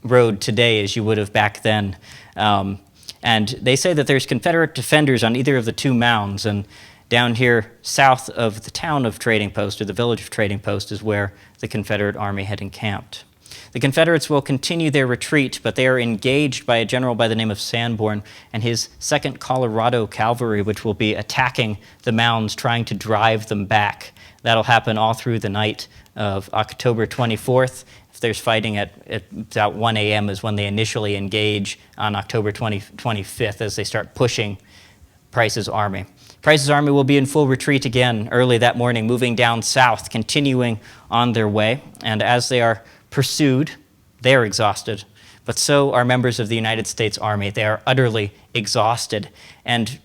road today as you would have back then. And they say that there's Confederate defenders on either of the 2 mounds, and down here south of the town of Trading Post, or the village of Trading Post, is where the Confederate Army had encamped. The Confederates will continue their retreat, but they are engaged by a general by the name of Sanborn and his 2nd Colorado Cavalry, which will be attacking the mounds, trying to drive them back. That'll happen all through the night of October 24th. If there's fighting at about 1 a.m. is when they initially engage on October 25th as they start pushing Price's army. Price's army will be in full retreat again early that morning, moving down south, continuing on their way. And as they are pursued, they are exhausted, but so are members of the United States Army. They are utterly exhausted. And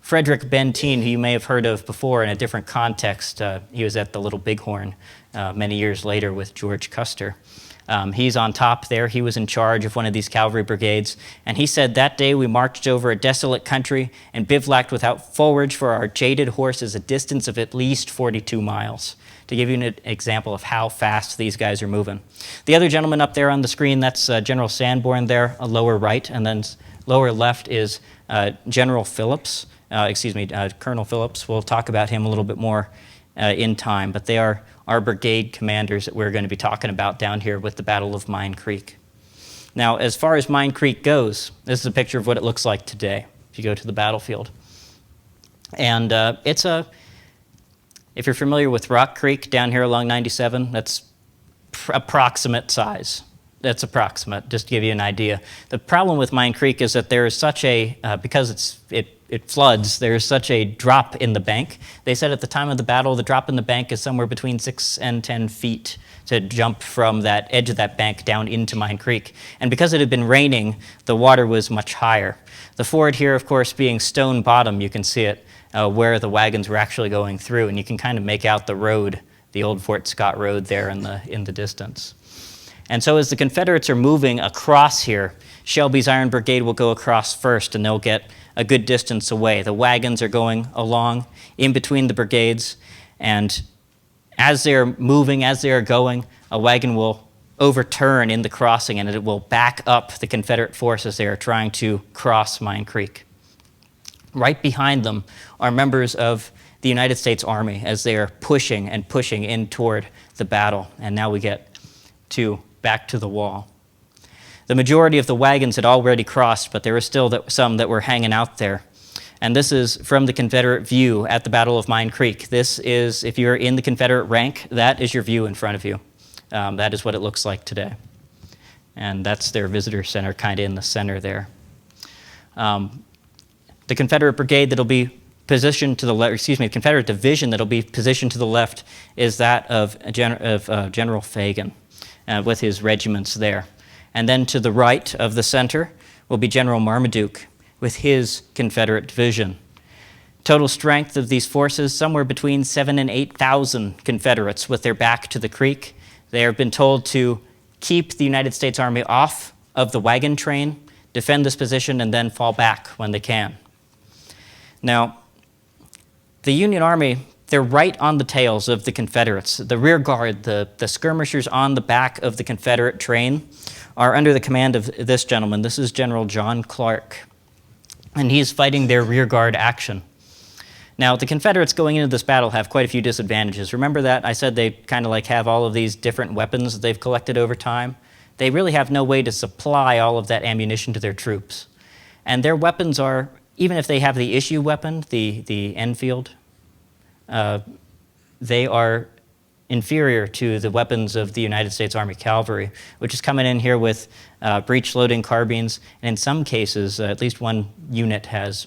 Frederick Benteen, who you may have heard of before in a different context, he was at the Little Bighorn many years later with George Custer. He's on top there. He was in charge of one of these cavalry brigades, and he said, that day we marched over a desolate country and bivouacked without forage for our jaded horses a distance of at least 42 miles. To give you an example of how fast these guys are moving. The other gentleman up there on the screen, that's General Sanborn there, lower right, and then lower left is Colonel Phillips. We'll talk about him a little bit more in time, but they are our brigade commanders that we're going to be talking about down here with the Battle of Mine Creek. Now, as far as Mine Creek goes, this is a picture of what it looks like today if you go to the battlefield. And if you're familiar with Rock Creek down here along 97, that's approximate size. That's approximate, just to give you an idea. The problem with Mine Creek is that there is such a, because it floods, there is such a drop in the bank. They said at the time of the battle, the drop in the bank is somewhere between 6 and 10 feet to jump from that edge of that bank down into Mine Creek. And because it had been raining, the water was much higher. The ford here, of course, being stone bottom, you can see it, where the wagons were actually going through, and you can kind of make out the road, the old Fort Scott Road there in the distance. And so as the Confederates are moving across here, Shelby's Iron Brigade will go across first, and they'll get a good distance away. The wagons are going along in between the brigades, and as they're moving, as they are going, a wagon will overturn in the crossing, and it will back up the Confederate forces they are trying to cross Mine Creek. Right behind them are members of the United States Army as they are pushing and pushing in toward the battle. And now we get back to the wall. The majority of the wagons had already crossed, but there were still some that were hanging out there. And this is from the Confederate view at the Battle of Mine Creek. This is, if you're in the Confederate rank, that is your view in front of you. That is what it looks like today. And that's their visitor center, kind of in the center there. The Confederate brigade that'll be positioned to the left, Confederate division that'll be positioned to the left is that of General Fagan with his regiments there. And then to the right of the center will be General Marmaduke with his Confederate division. Total strength of these forces, somewhere between 7,000 and 8,000 Confederates with their back to the creek. They have been told to keep the United States Army off of the wagon train, defend this position, and then fall back when they can. Now, the Union Army, they're right on the tails of the Confederates. The rear guard, the skirmishers on the back of the Confederate train, are under the command of this gentleman. This is General John Clark, and he's fighting their rear guard action. Now, the Confederates going into this battle have quite a few disadvantages. Remember that I said they kind of like have all of these different weapons that they've collected over time? They really have no way to supply all of that ammunition to their troops. And their weapons are, even if they have the issue weapon, the Enfield, they are inferior to the weapons of the United States Army cavalry, which is coming in here with breech-loading carbines, and in some cases, at least one unit has,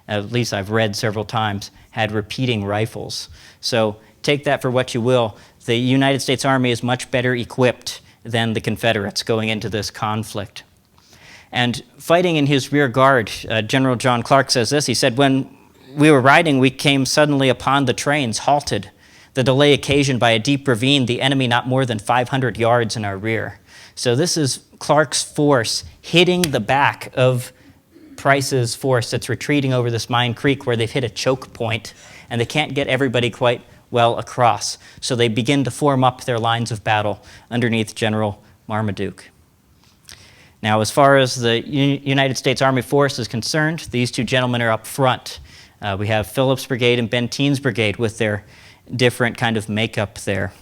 at least I've read several times, had repeating rifles. So take that for what you will. The United States Army is much better equipped than the Confederates going into this conflict. And fighting in his rear guard, General John Clark says this. He said, "When we were riding, we came suddenly upon the trains, halted. The delay occasioned by a deep ravine, the enemy not more than 500 yards in our rear." So this is Clark's force hitting the back of Price's force that's retreating over this Mine Creek where they've hit a choke point and they can't get everybody quite well across. So they begin to form up their lines of battle underneath General Marmaduke. Now, as far as the United States Army force is concerned, these two gentlemen are up front. We have Phillips' brigade and Benteen's brigade with their different kind of makeup there.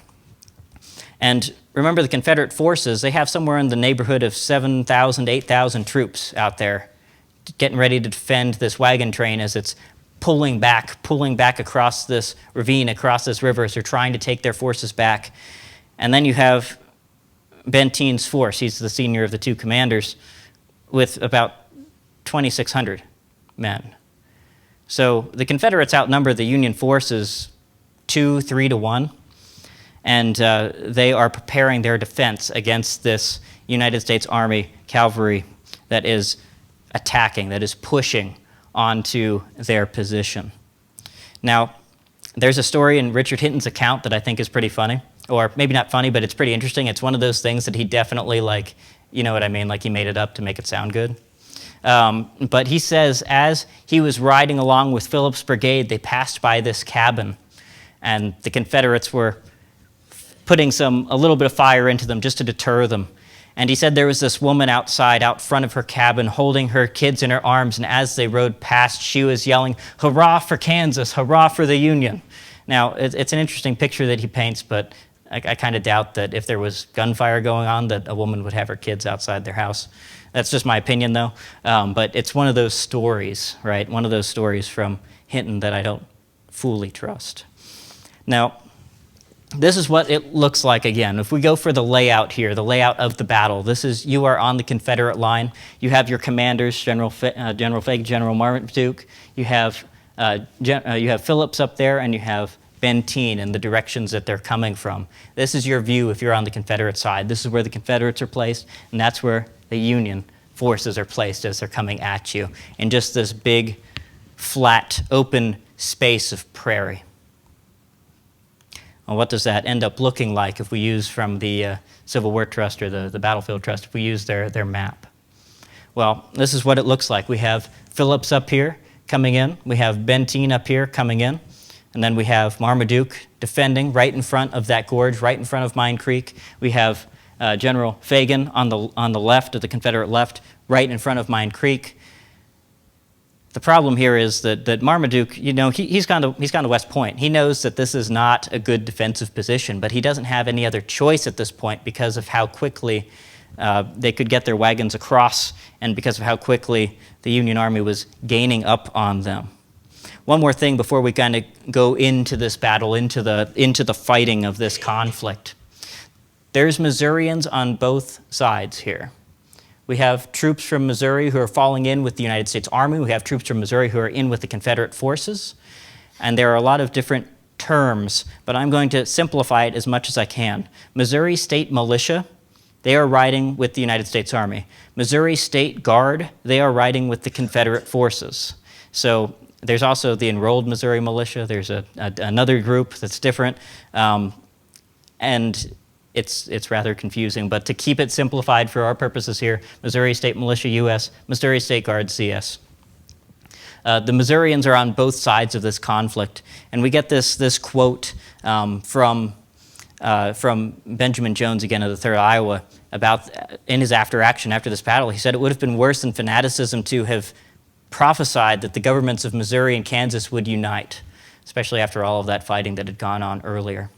And remember, the Confederate forces, they have somewhere in the neighborhood of 7,000 to 8,000 troops out there getting ready to defend this wagon train as it's pulling back across this ravine, across this river as they're trying to take their forces back. And then you have Benteen's force, he's the senior of the two commanders, with about 2,600 men. So the Confederates outnumber the Union forces 2-3 to 1, and they are preparing their defense against this United States Army cavalry that is attacking, that is pushing onto their position. Now, there's a story in Richard Hinton's account that I think is pretty funny, or maybe not funny, but it's pretty interesting. It's one of those things that he definitely, like, you know what I mean, like he made it up to make it sound good. But he says as he was riding along with Phillips' brigade, they passed by this cabin, and the Confederates were putting a little bit of fire into them just to deter them. And he said there was this woman outside, out front of her cabin, holding her kids in her arms, and as they rode past, she was yelling, "Hurrah for Kansas, hurrah for the Union." Now, it's an interesting picture that he paints, but I kind of doubt that if there was gunfire going on, that a woman would have her kids outside their house. That's just my opinion, though. But it's one of those stories, right? One of those stories from Hinton that I don't fully trust. Now, this is what it looks like again. If we go for the layout here, the layout of the battle, you are on the Confederate line. You have your commanders, General Fagan, General Marmaduke. You have Phillips up there, and you have Benteen and the directions that they're coming from. This is your view if you're on the Confederate side. This is where the Confederates are placed, and that's where the Union forces are placed as they're coming at you in just this big, flat, open space of prairie. Well, what does that end up looking like if we use from the Civil War Trust or the Battlefield Trust, if we use their map? Well, this is what it looks like. We have Phillips up here coming in. We have Benteen up here coming in. And then we have Marmaduke defending right in front of that gorge, right in front of Mine Creek. We have General Fagan on the left, of the Confederate left, right in front of Mine Creek. The problem here is that Marmaduke, he's gone to West Point. He knows that this is not a good defensive position, but he doesn't have any other choice at this point because of how quickly they could get their wagons across and because of how quickly the Union Army was gaining up on them. One more thing before we kind of go into this battle, into the fighting of this conflict. There's Missourians on both sides here. We have troops from Missouri who are falling in with the United States Army. We have troops from Missouri who are in with the Confederate forces. And there are a lot of different terms, but I'm going to simplify it as much as I can. Missouri State Militia, they are riding with the United States Army. Missouri State Guard, they are riding with the Confederate forces. So there's also the enrolled Missouri Militia. There's another group that's different. And it's rather confusing, but to keep it simplified for our purposes here, Missouri State Militia US, Missouri State Guard CS. The Missourians are on both sides of this conflict, and we get this quote from Benjamin Jones, again, of the 3rd Iowa, about in his after this battle. He said, "It would have been worse than fanaticism to have prophesied that the governments of Missouri and Kansas would unite, especially after all of that fighting that had gone on earlier,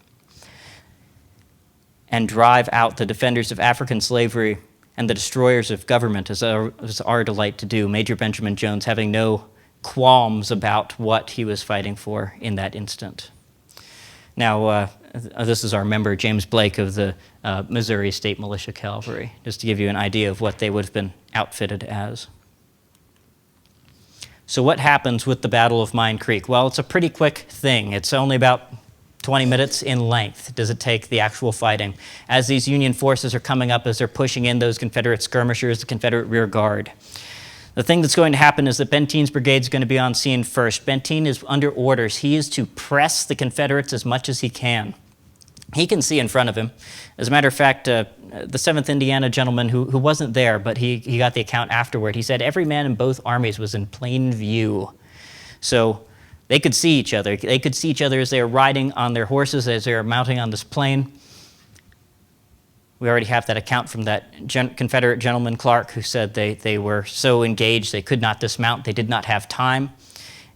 and drive out the defenders of African slavery and the destroyers of government, as our delight to do." Major Benjamin Jones having no qualms about what he was fighting for in that instant. Now, this is our member, James Blake, of the Missouri State Militia Cavalry, just to give you an idea of what they would have been outfitted as. So what happens with the Battle of Mine Creek? Well, it's a pretty quick thing. It's only about 20 minutes in length does it take the actual fighting, as these Union forces are coming up, as they're pushing in those Confederate skirmishers, the Confederate rear guard. The thing that's going to happen is that Benteen's brigade is going to be on scene first. Benteen is under orders. He is to press the Confederates as much as he can. He can see in front of him. As a matter of fact, the 7th Indiana gentleman who wasn't there, but he got the account afterward, he said every man in both armies was in plain view. So they could see each other. They could see each other as they were riding on their horses, as they were mounting on this plain. We already have that account from that Confederate gentleman, Clark, who said they were so engaged they could not dismount. They did not have time.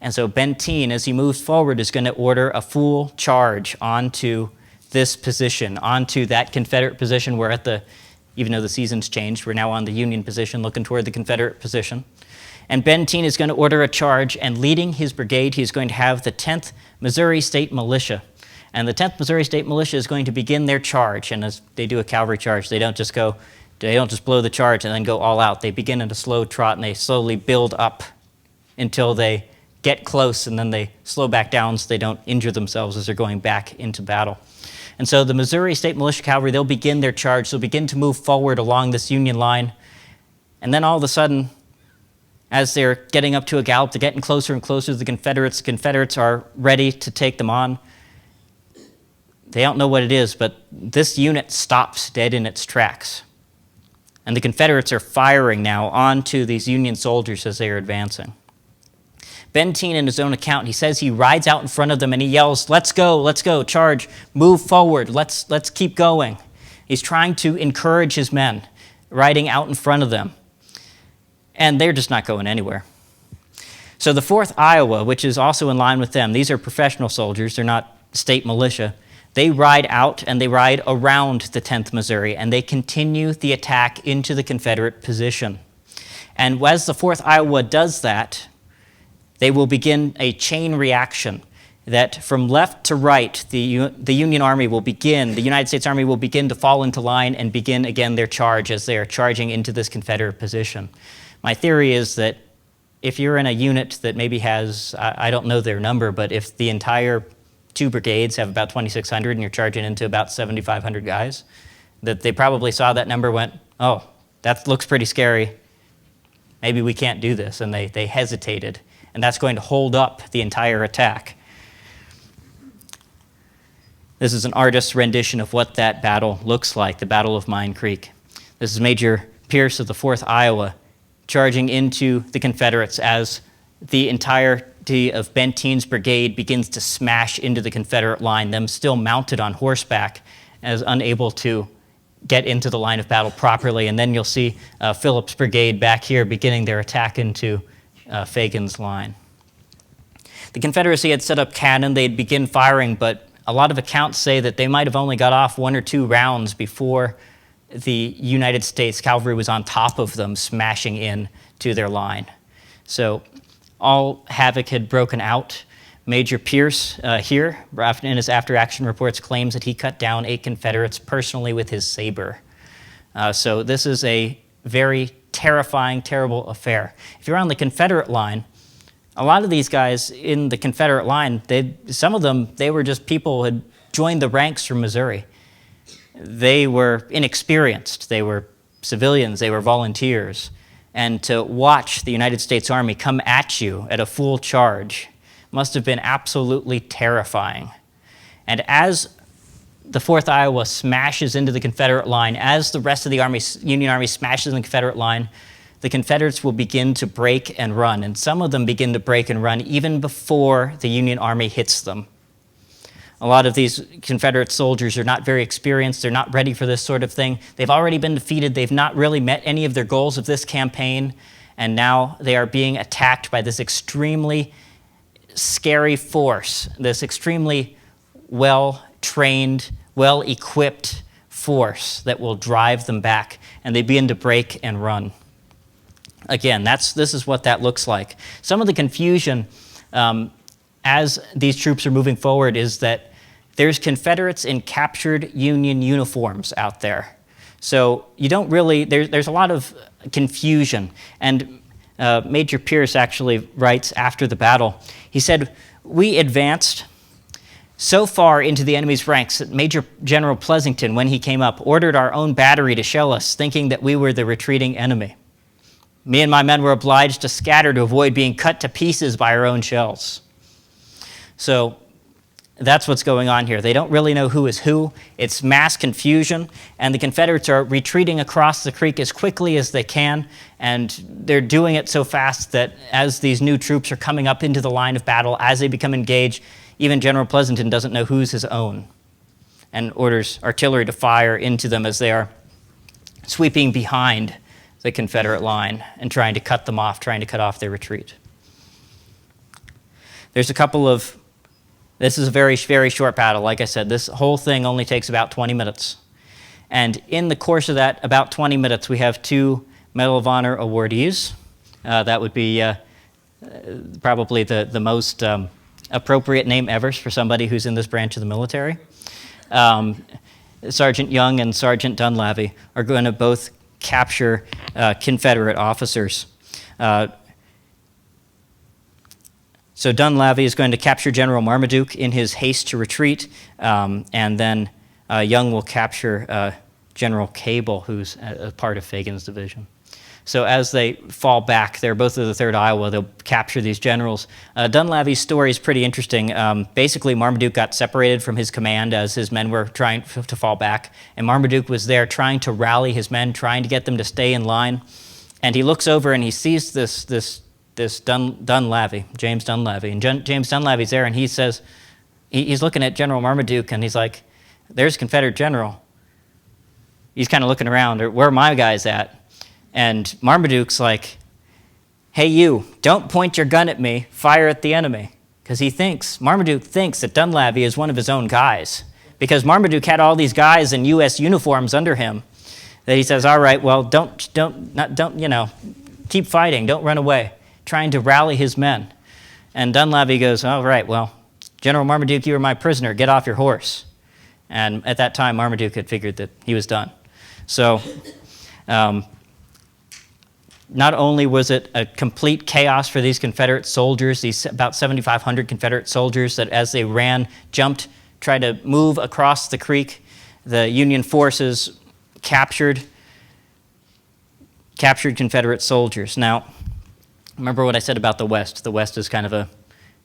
And so Benteen, as he moves forward, is going to order a full charge onto this position, onto that Confederate position. We're at even though the season's changed, we're now on the Union position, looking toward the Confederate position. And Benteen is going to order a charge, and leading his brigade, he's going to have the 10th Missouri State Militia. And the 10th Missouri State Militia is going to begin their charge. And as they do a cavalry charge, they don't just blow the charge and then go all out. They begin at a slow trot, and they slowly build up until they get close, and then they slow back down so they don't injure themselves as they're going back into battle. And so the Missouri State Militia Cavalry, they'll begin their charge. They'll begin to move forward along this Union line. And then all of a sudden, as they're getting up to a gallop, they're getting closer and closer to the Confederates. The Confederates are ready to take them on. They don't know what it is, but this unit stops dead in its tracks. And the Confederates are firing now onto these Union soldiers as they are advancing. Benteen, in his own account, he says he rides out in front of them and he yells, let's go, charge, move forward, let's keep going. He's trying to encourage his men, riding out in front of them. And they're just not going anywhere. So the 4th Iowa, which is also in line with them, these are professional soldiers, they're not state militia. They ride out and they ride around the 10th Missouri, and they continue the attack into the Confederate position. And as the 4th Iowa does that, they will begin a chain reaction that from left to right, the Union Army will begin, the United States Army will begin to fall into line and begin again their charge as they are charging into this Confederate position. My theory is that if you're in a unit that maybe has, I don't know their number, but if the entire 2 brigades have about 2,600 and you're charging into about 7,500 guys, that they probably saw that number, went, oh, that looks pretty scary. Maybe we can't do this. And they hesitated. And that's going to hold up the entire attack. This is an artist's rendition of what that battle looks like, the Battle of Mine Creek. This is Major Pierce of the 4th Iowa charging into the Confederates as the entire casualty of Benteen's brigade begins to smash into the Confederate line, them still mounted on horseback, as unable to get into the line of battle properly. And then you'll see Phillips' brigade back here beginning their attack into Fagan's line. The Confederacy had set up cannon. They'd begin firing, but a lot of accounts say that they might have only got off 1 or 2 rounds before the United States cavalry was on top of them, smashing in to their line. So all havoc had broken out. Major Pierce here, in his after-action reports, claims that he cut down 8 Confederates personally with his saber. So this is a very terrifying, terrible affair. If you're on the Confederate line, a lot of these guys in the Confederate line, some of them, they were just people who had joined the ranks from Missouri. They were inexperienced. They were civilians. They were volunteers. And to watch the United States Army come at you at a full charge must have been absolutely terrifying. And as the 4th Iowa smashes into the Confederate line, as the rest of the Union Army smashes in the Confederate line, the Confederates will begin to break and run. And some of them begin to break and run even before the Union Army hits them. A lot of these Confederate soldiers are not very experienced. They're not ready for this sort of thing. They've already been defeated. They've not really met any of their goals of this campaign. And now they are being attacked by this extremely scary force, this extremely well-trained, well-equipped force that will drive them back. And they begin to break and run. Again, this is what that looks like. Some of the confusion as these troops are moving forward is that there's Confederates in captured Union uniforms out there. So you don't really, there's a lot of confusion. And Major Pierce actually writes after the battle, he said, "We advanced so far into the enemy's ranks that Major General Pleasonton, when he came up, ordered our own battery to shell us, thinking that we were the retreating enemy. Me and my men were obliged to scatter to avoid being cut to pieces by our own shells." So that's what's going on here. They don't really know who is who. It's mass confusion, and the Confederates are retreating across the creek as quickly as they can, and they're doing it so fast that as these new troops are coming up into the line of battle, as they become engaged, even General Pleasonton doesn't know who's his own and orders artillery to fire into them as they are sweeping behind the Confederate line and trying to cut them off, trying to cut off their retreat. There's a couple of This is a very, very short battle. Like I said, this whole thing only takes about 20 minutes. And in the course of that, about 20 minutes, we have 2 Medal of Honor awardees. That would be probably the most appropriate name ever for somebody who's in this branch of the military. Sergeant Young and Sergeant Dunlavy are going to both capture Confederate officers. So Dunlavy is going to capture General Marmaduke in his haste to retreat, and then Young will capture General Cable, who's a part of Fagan's division. So as they fall back, they're both of the 3rd Iowa, they'll capture these generals. Dunlavy's story is pretty interesting. Basically, Marmaduke got separated from his command as his men were trying to fall back, and Marmaduke was there trying to rally his men, trying to get them to stay in line. And he looks over and he sees this Dunlavy, James Dunlavy. And James Dunlavy's there, and he says, he's looking at General Marmaduke, and he's like, "There's a Confederate general." He's kind of looking around, where are my guys at? And Marmaduke's like, "Hey, you, don't point your gun at me, fire at the enemy." Because Marmaduke thinks that Dunlavy is one of his own guys. Because Marmaduke had all these guys in U.S. uniforms under him, that he says, "All right, well, don't, keep fighting, don't run away," trying to rally his men. And Dunlavy goes, "All right, well, General Marmaduke, you are my prisoner, get off your horse." And at that time, Marmaduke had figured that he was done. So not only was it a complete chaos for these Confederate soldiers, these about 7,500 Confederate soldiers that as they ran, jumped, tried to move across the creek, the Union forces captured Confederate soldiers. Now, remember what I said about the West. The West is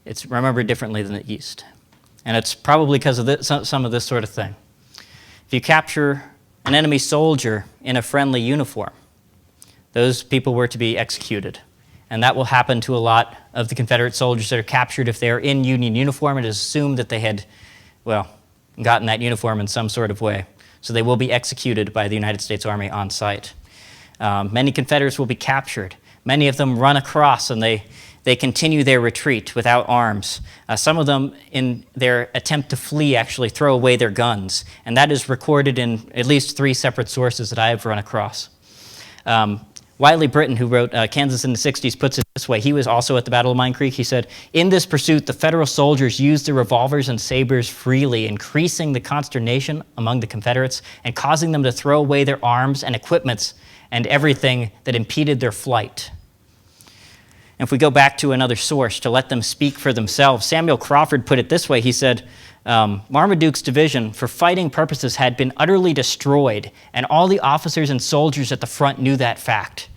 it's remembered differently than the East. And it's probably because of some of this sort of thing. If you capture an enemy soldier in a friendly uniform, those people were to be executed. And that will happen to a lot of the Confederate soldiers that are captured if they are in Union uniform. It is assumed that they had, well, gotten that uniform in some sort of way. So they will be executed by the United States Army on site. Many Confederates will be captured. Many of them run across and they continue their retreat without arms. Some of them, in their attempt to flee, actually throw away their guns. And that is recorded in at least 3 separate sources that I have run across. Wiley Britton, who wrote Kansas in the 60s, puts it this way. He was also at the Battle of Mine Creek. He said, "In this pursuit, the Federal soldiers used their revolvers and sabers freely, increasing the consternation among the Confederates and causing them to throw away their arms and equipments and everything that impeded their flight." And if we go back to another source to let them speak for themselves, Samuel Crawford put it this way. He said, Marmaduke's division, for fighting purposes, had been utterly destroyed, and all the officers and soldiers at the front knew that fact.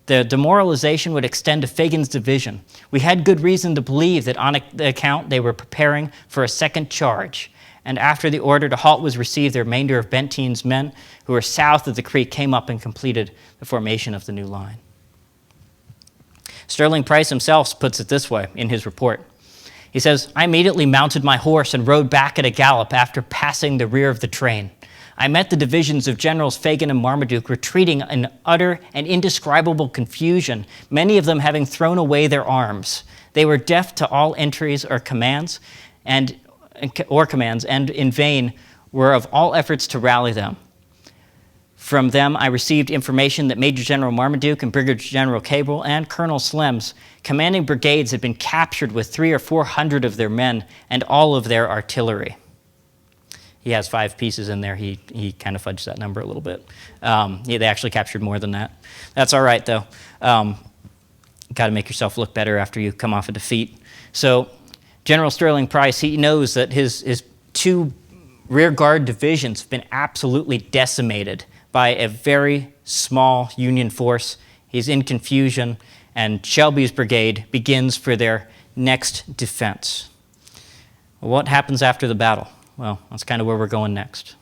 The demoralization would extend to Fagan's division. We had good reason to believe that on the account they were preparing for a second charge. And after the order to halt was received, the remainder of Benteen's men who were south of the creek came up and completed the formation of the new line. Sterling Price himself puts it this way in his report. He says, "I immediately mounted my horse and rode back at a gallop after passing the rear of the train. I met the divisions of Generals Fagan and Marmaduke retreating in utter and indescribable confusion, many of them having thrown away their arms. They were deaf to all entries or commands, and in vain were of all efforts to rally them. From them I received information that Major General Marmaduke and Brigadier General Cable and Colonel Slems, commanding brigades, had been captured with 300 or 400 of their men and all of their artillery." He has 5 pieces in there. He kind of fudged that number a little bit. They actually captured more than that. That's all right, though. Got to make yourself look better after you come off a defeat. So General Sterling Price, he knows that his 2 rear guard divisions have been absolutely decimated by a very small Union force. He's in confusion, and Shelby's brigade begins for their next defense. What happens after the battle? Well, that's kind of where we're going next.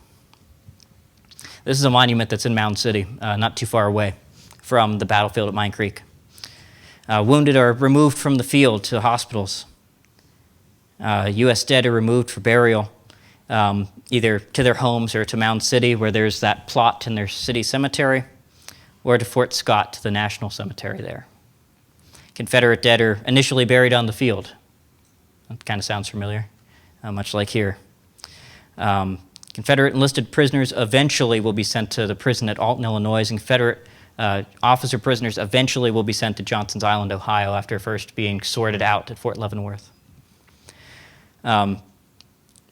This is a monument that's in Mound City, not too far away from the battlefield at Mine Creek. Wounded are removed from the field to hospitals. U.S. dead are removed for burial, either to their homes or to Mound City, where there's that plot in their city cemetery, or to Fort Scott, to the National Cemetery there. Confederate dead are initially buried on the field. That kind of sounds familiar, much like here. Confederate enlisted prisoners eventually will be sent to the prison at Alton, Illinois, and Confederate officer prisoners eventually will be sent to Johnson's Island, Ohio, after first being sorted out at Fort Leavenworth.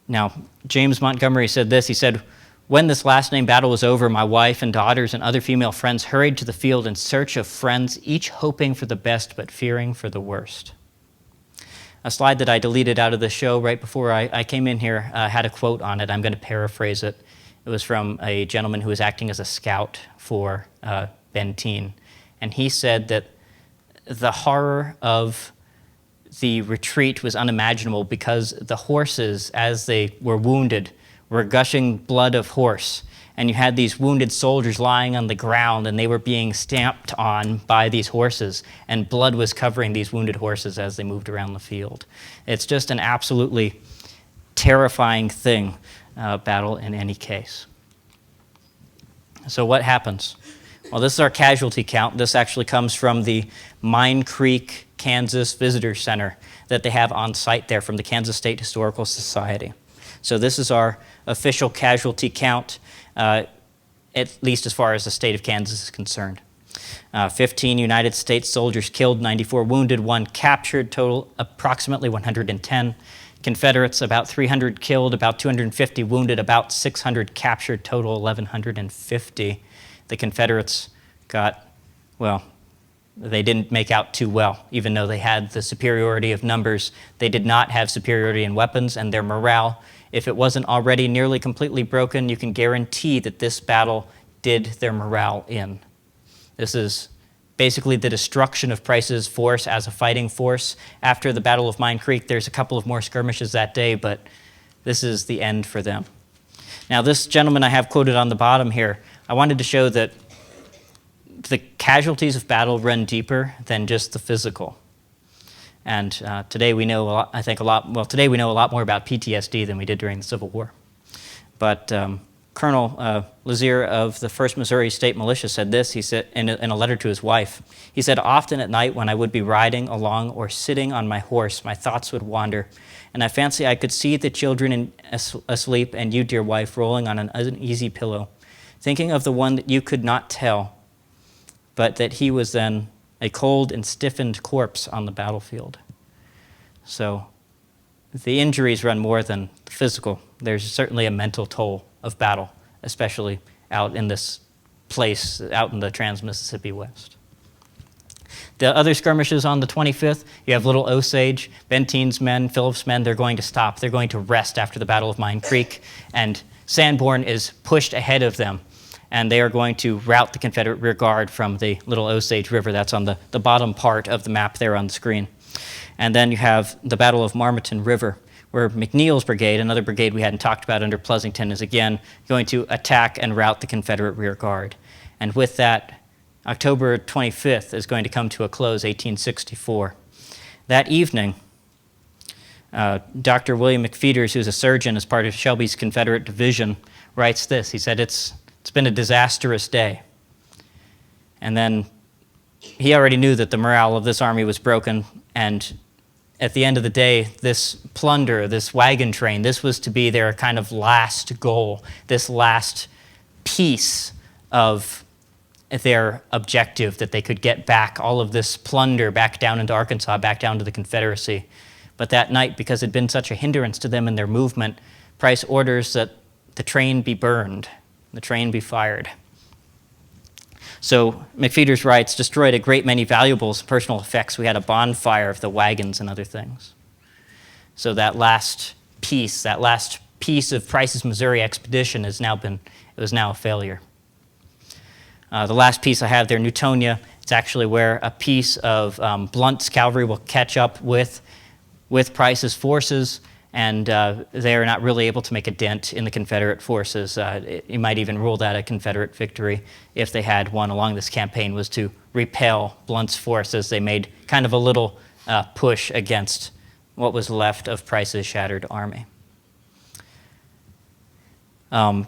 Now, James Montgomery said this. He said, "When this last named battle was over, my wife and daughters and other female friends hurried to the field in search of friends, each hoping for the best but fearing for the worst." A slide that I deleted out of the show right before I came in here had a quote on it. I'm going to paraphrase it. It was from a gentleman who was acting as a scout for Benteen. And he said that the horror of the retreat was unimaginable because the horses, as they were wounded, were gushing blood of horse. And you had these wounded soldiers lying on the ground, and they were being stamped on by these horses, and blood was covering these wounded horses as they moved around the field. It's just an absolutely terrifying thing, battle in any case. So what happens? Well, this is our casualty count. This actually comes from the Mine Creek, Kansas Visitor Center that they have on site there from the Kansas State Historical Society. So this is our official casualty count, at least as far as the state of Kansas is concerned. 15 United States soldiers killed, 94 wounded, 1 captured, total approximately 110. Confederates, about 300 killed, about 250 wounded, about 600 captured, total 1,150. The Confederates got, well, they didn't make out too well. Even though they had the superiority of numbers, they did not have superiority in weapons, and their morale, if it wasn't already nearly completely broken, you can guarantee that this battle did their morale in. This is basically the destruction of Price's force as a fighting force. After the Battle of Mine Creek, there's a couple of more skirmishes that day, but this is the end for them. Now, this gentleman I have quoted on the bottom here, I wanted to show that the casualties of battle run deeper than just the physical. And today we know today we know a lot more about PTSD than we did during the Civil War. But Colonel Lazier of the 1st Missouri State Militia said this. He said in a letter to his wife, he said, "Often at night when I would be riding along or sitting on my horse, my thoughts would wander, and I fancy I could see the children asleep and you, dear wife, rolling on an uneasy pillow, thinking of the one that you could not tell, but that he was then a cold and stiffened corpse on the battlefield." So the injuries run more than the physical. There's certainly a mental toll of battle, especially out in this place, out in the Trans-Mississippi West. The other skirmishes on the 25th, you have Little Osage, Benteen's men, Phillip's men, they're going to stop. They're going to rest after the Battle of Mine Creek, and Sanborn is pushed ahead of them, and they are going to rout the Confederate rear guard from the Little Osage River. That's on the bottom part of the map there on the screen. And then you have the Battle of Marmaton River, where McNeil's brigade, another brigade we hadn't talked about under Pleasanton, is again going to attack and rout the Confederate rear guard. And with that, October 25th is going to come to a close, 1864. That evening, Dr. William McFeeters, who's a surgeon as part of Shelby's Confederate division, writes this. He said, it's been a disastrous day. And then he already knew that the morale of this army was broken, and at the end of the day, this plunder, this wagon train, this was to be their kind of last goal, this last piece of their objective, that they could get back all of this plunder back down into Arkansas, back down to the Confederacy. But that night, because it had been such a hindrance to them in their movement, Price orders that the train be burned, the train be fired. So McFeeters writes, "Destroyed a great many valuables and personal effects. We had a bonfire of the wagons and other things." So that last piece of Price's Missouri expedition was now a failure. The last piece I have there, Newtonia, it's actually where a piece of Blunt's cavalry will catch up with Price's forces, and they are not really able to make a dent in the Confederate forces. You might even rule that a Confederate victory, if they had one along this campaign, was to repel Blunt's forces. They made kind of a little push against what was left of Price's shattered army. I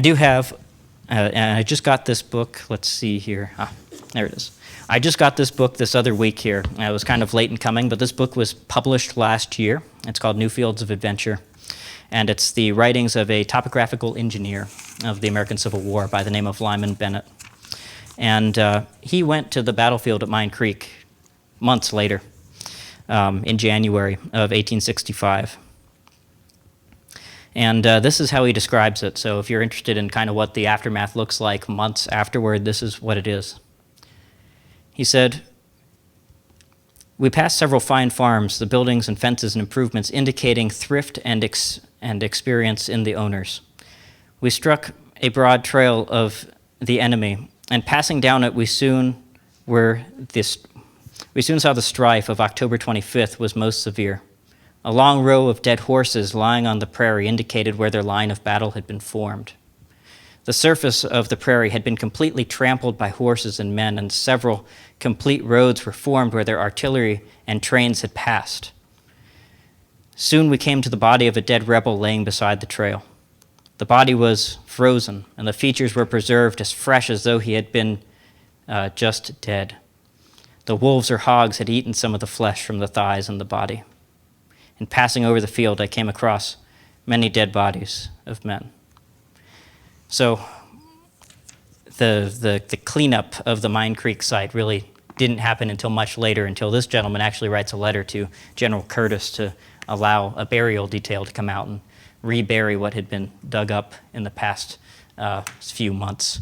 do have, and I just got this book. Let's see here. There it is. I just got this book this other week here. It was kind of late in coming, but this book was published last year. It's called New Fields of Adventure, and it's the writings of a topographical engineer of the American Civil War by the name of Lyman Bennett. And he went to the battlefield at Mine Creek months later, in January of 1865. And this is how he describes it. So if you're interested in kind of what the aftermath looks like months afterward, this is what it is. He said, "We passed several fine farms, the buildings and fences and improvements indicating thrift and experience in the owners. We struck a broad trail of the enemy, and passing down it, we soon saw the strife of October 25th was most severe. A long row of dead horses lying on the prairie indicated where their line of battle had been formed. The surface of the prairie had been completely trampled by horses and men, and several complete roads were formed where their artillery and trains had passed. Soon we came to the body of a dead rebel laying beside the trail. The body was frozen, and the features were preserved as fresh as though he had been just dead. The wolves or hogs had eaten some of the flesh from the thighs and the body. In passing over the field, I came across many dead bodies of men." So the cleanup of the Mine Creek site really didn't happen until much later, until this gentleman actually writes a letter to General Curtis to allow a burial detail to come out and rebury what had been dug up in the past few months.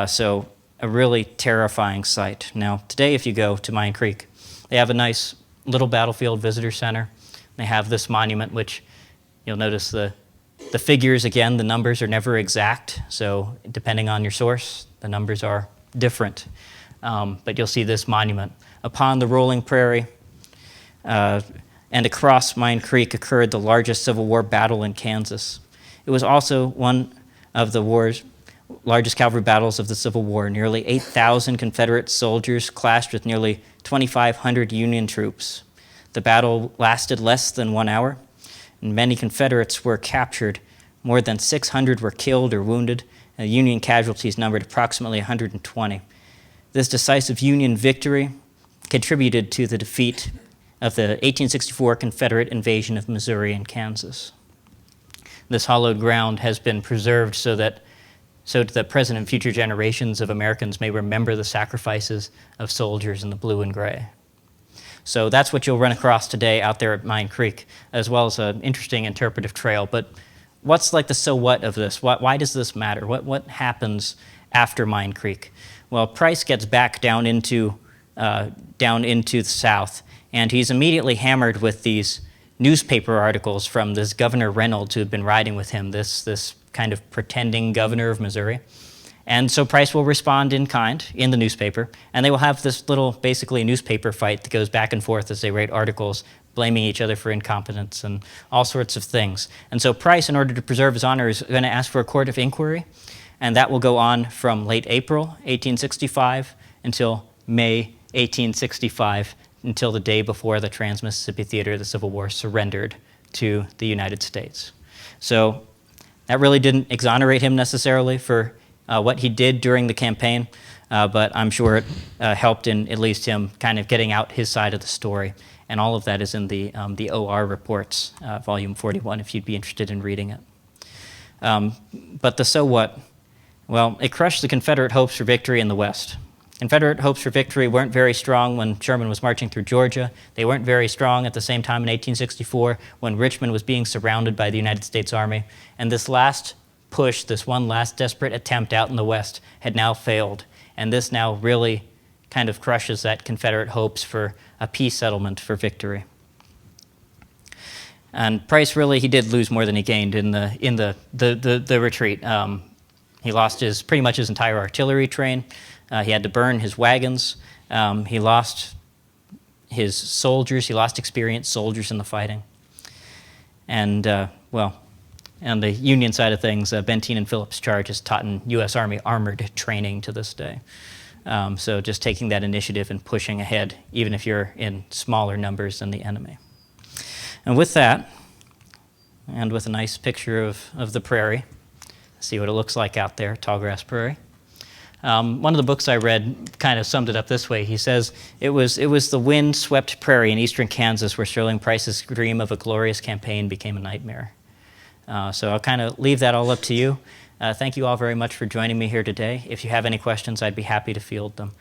So a really terrifying sight. Now, today if you go to Mine Creek, they have a nice little battlefield visitor center. They have this monument, which you'll notice the figures, again, the numbers are never exact, so depending on your source, the numbers are different. But you'll see this monument. Upon the rolling prairie and across Mine Creek occurred the largest Civil War battle in Kansas. It was also one of the war's largest cavalry battles of the Civil War. Nearly 8,000 Confederate soldiers clashed with nearly 2,500 Union troops. The battle lasted less than 1 hour, and many Confederates were captured. More than 600 were killed or wounded, and Union casualties numbered approximately 120. This decisive Union victory contributed to the defeat of the 1864 Confederate invasion of Missouri and Kansas. This hallowed ground has been preserved so that present and future generations of Americans may remember the sacrifices of soldiers in the blue and gray. So that's what you'll run across today out there at Mine Creek, as well as an interesting interpretive trail. But what's like the so what of this? Why does this matter? What happens after Mine Creek? Well, Price gets back down into the South, and he's immediately hammered with these newspaper articles from this Governor Reynolds who had been riding with him, this kind of pretending governor of Missouri. And so Price will respond in kind in the newspaper, and they will have this little, basically, newspaper fight that goes back and forth as they write articles blaming each other for incompetence and all sorts of things. And so Price, in order to preserve his honor, is going to ask for a court of inquiry, and that will go on from late April 1865 until May 1865, until the day before the Trans-Mississippi Theater of the Civil War surrendered to the United States. So that really didn't exonerate him necessarily for what he did during the campaign, but I'm sure it helped in at least him kind of getting out his side of the story. And all of that is in the OR reports, volume 41, if you'd be interested in reading it. But the so what? Well, it crushed the Confederate hopes for victory in the West. Confederate hopes for victory weren't very strong when Sherman was marching through Georgia. They weren't very strong at the same time in 1864 when Richmond was being surrounded by the United States Army. And this last push, this one last desperate attempt out in the West had now failed. And this now really kind of crushes that Confederate hopes for a peace settlement for victory. And Price really, he did lose more than he gained in the retreat. He lost pretty much his entire artillery train. He had to burn his wagons. He lost his soldiers. He lost experienced soldiers in the fighting. And, on the Union side of things, Benteen and Phillips' charge is taught in U.S. Army armored training to this day. So just taking that initiative and pushing ahead, even if you're in smaller numbers than the enemy. And with that, and with a nice picture of the prairie, see what it looks like out there, tallgrass prairie. One of the books I read kind of summed it up this way. He says, it was the wind-swept prairie in eastern Kansas where Sterling Price's dream of a glorious campaign became a nightmare. So I'll kind of leave that all up to you. Thank you all very much for joining me here today. If you have any questions, I'd be happy to field them.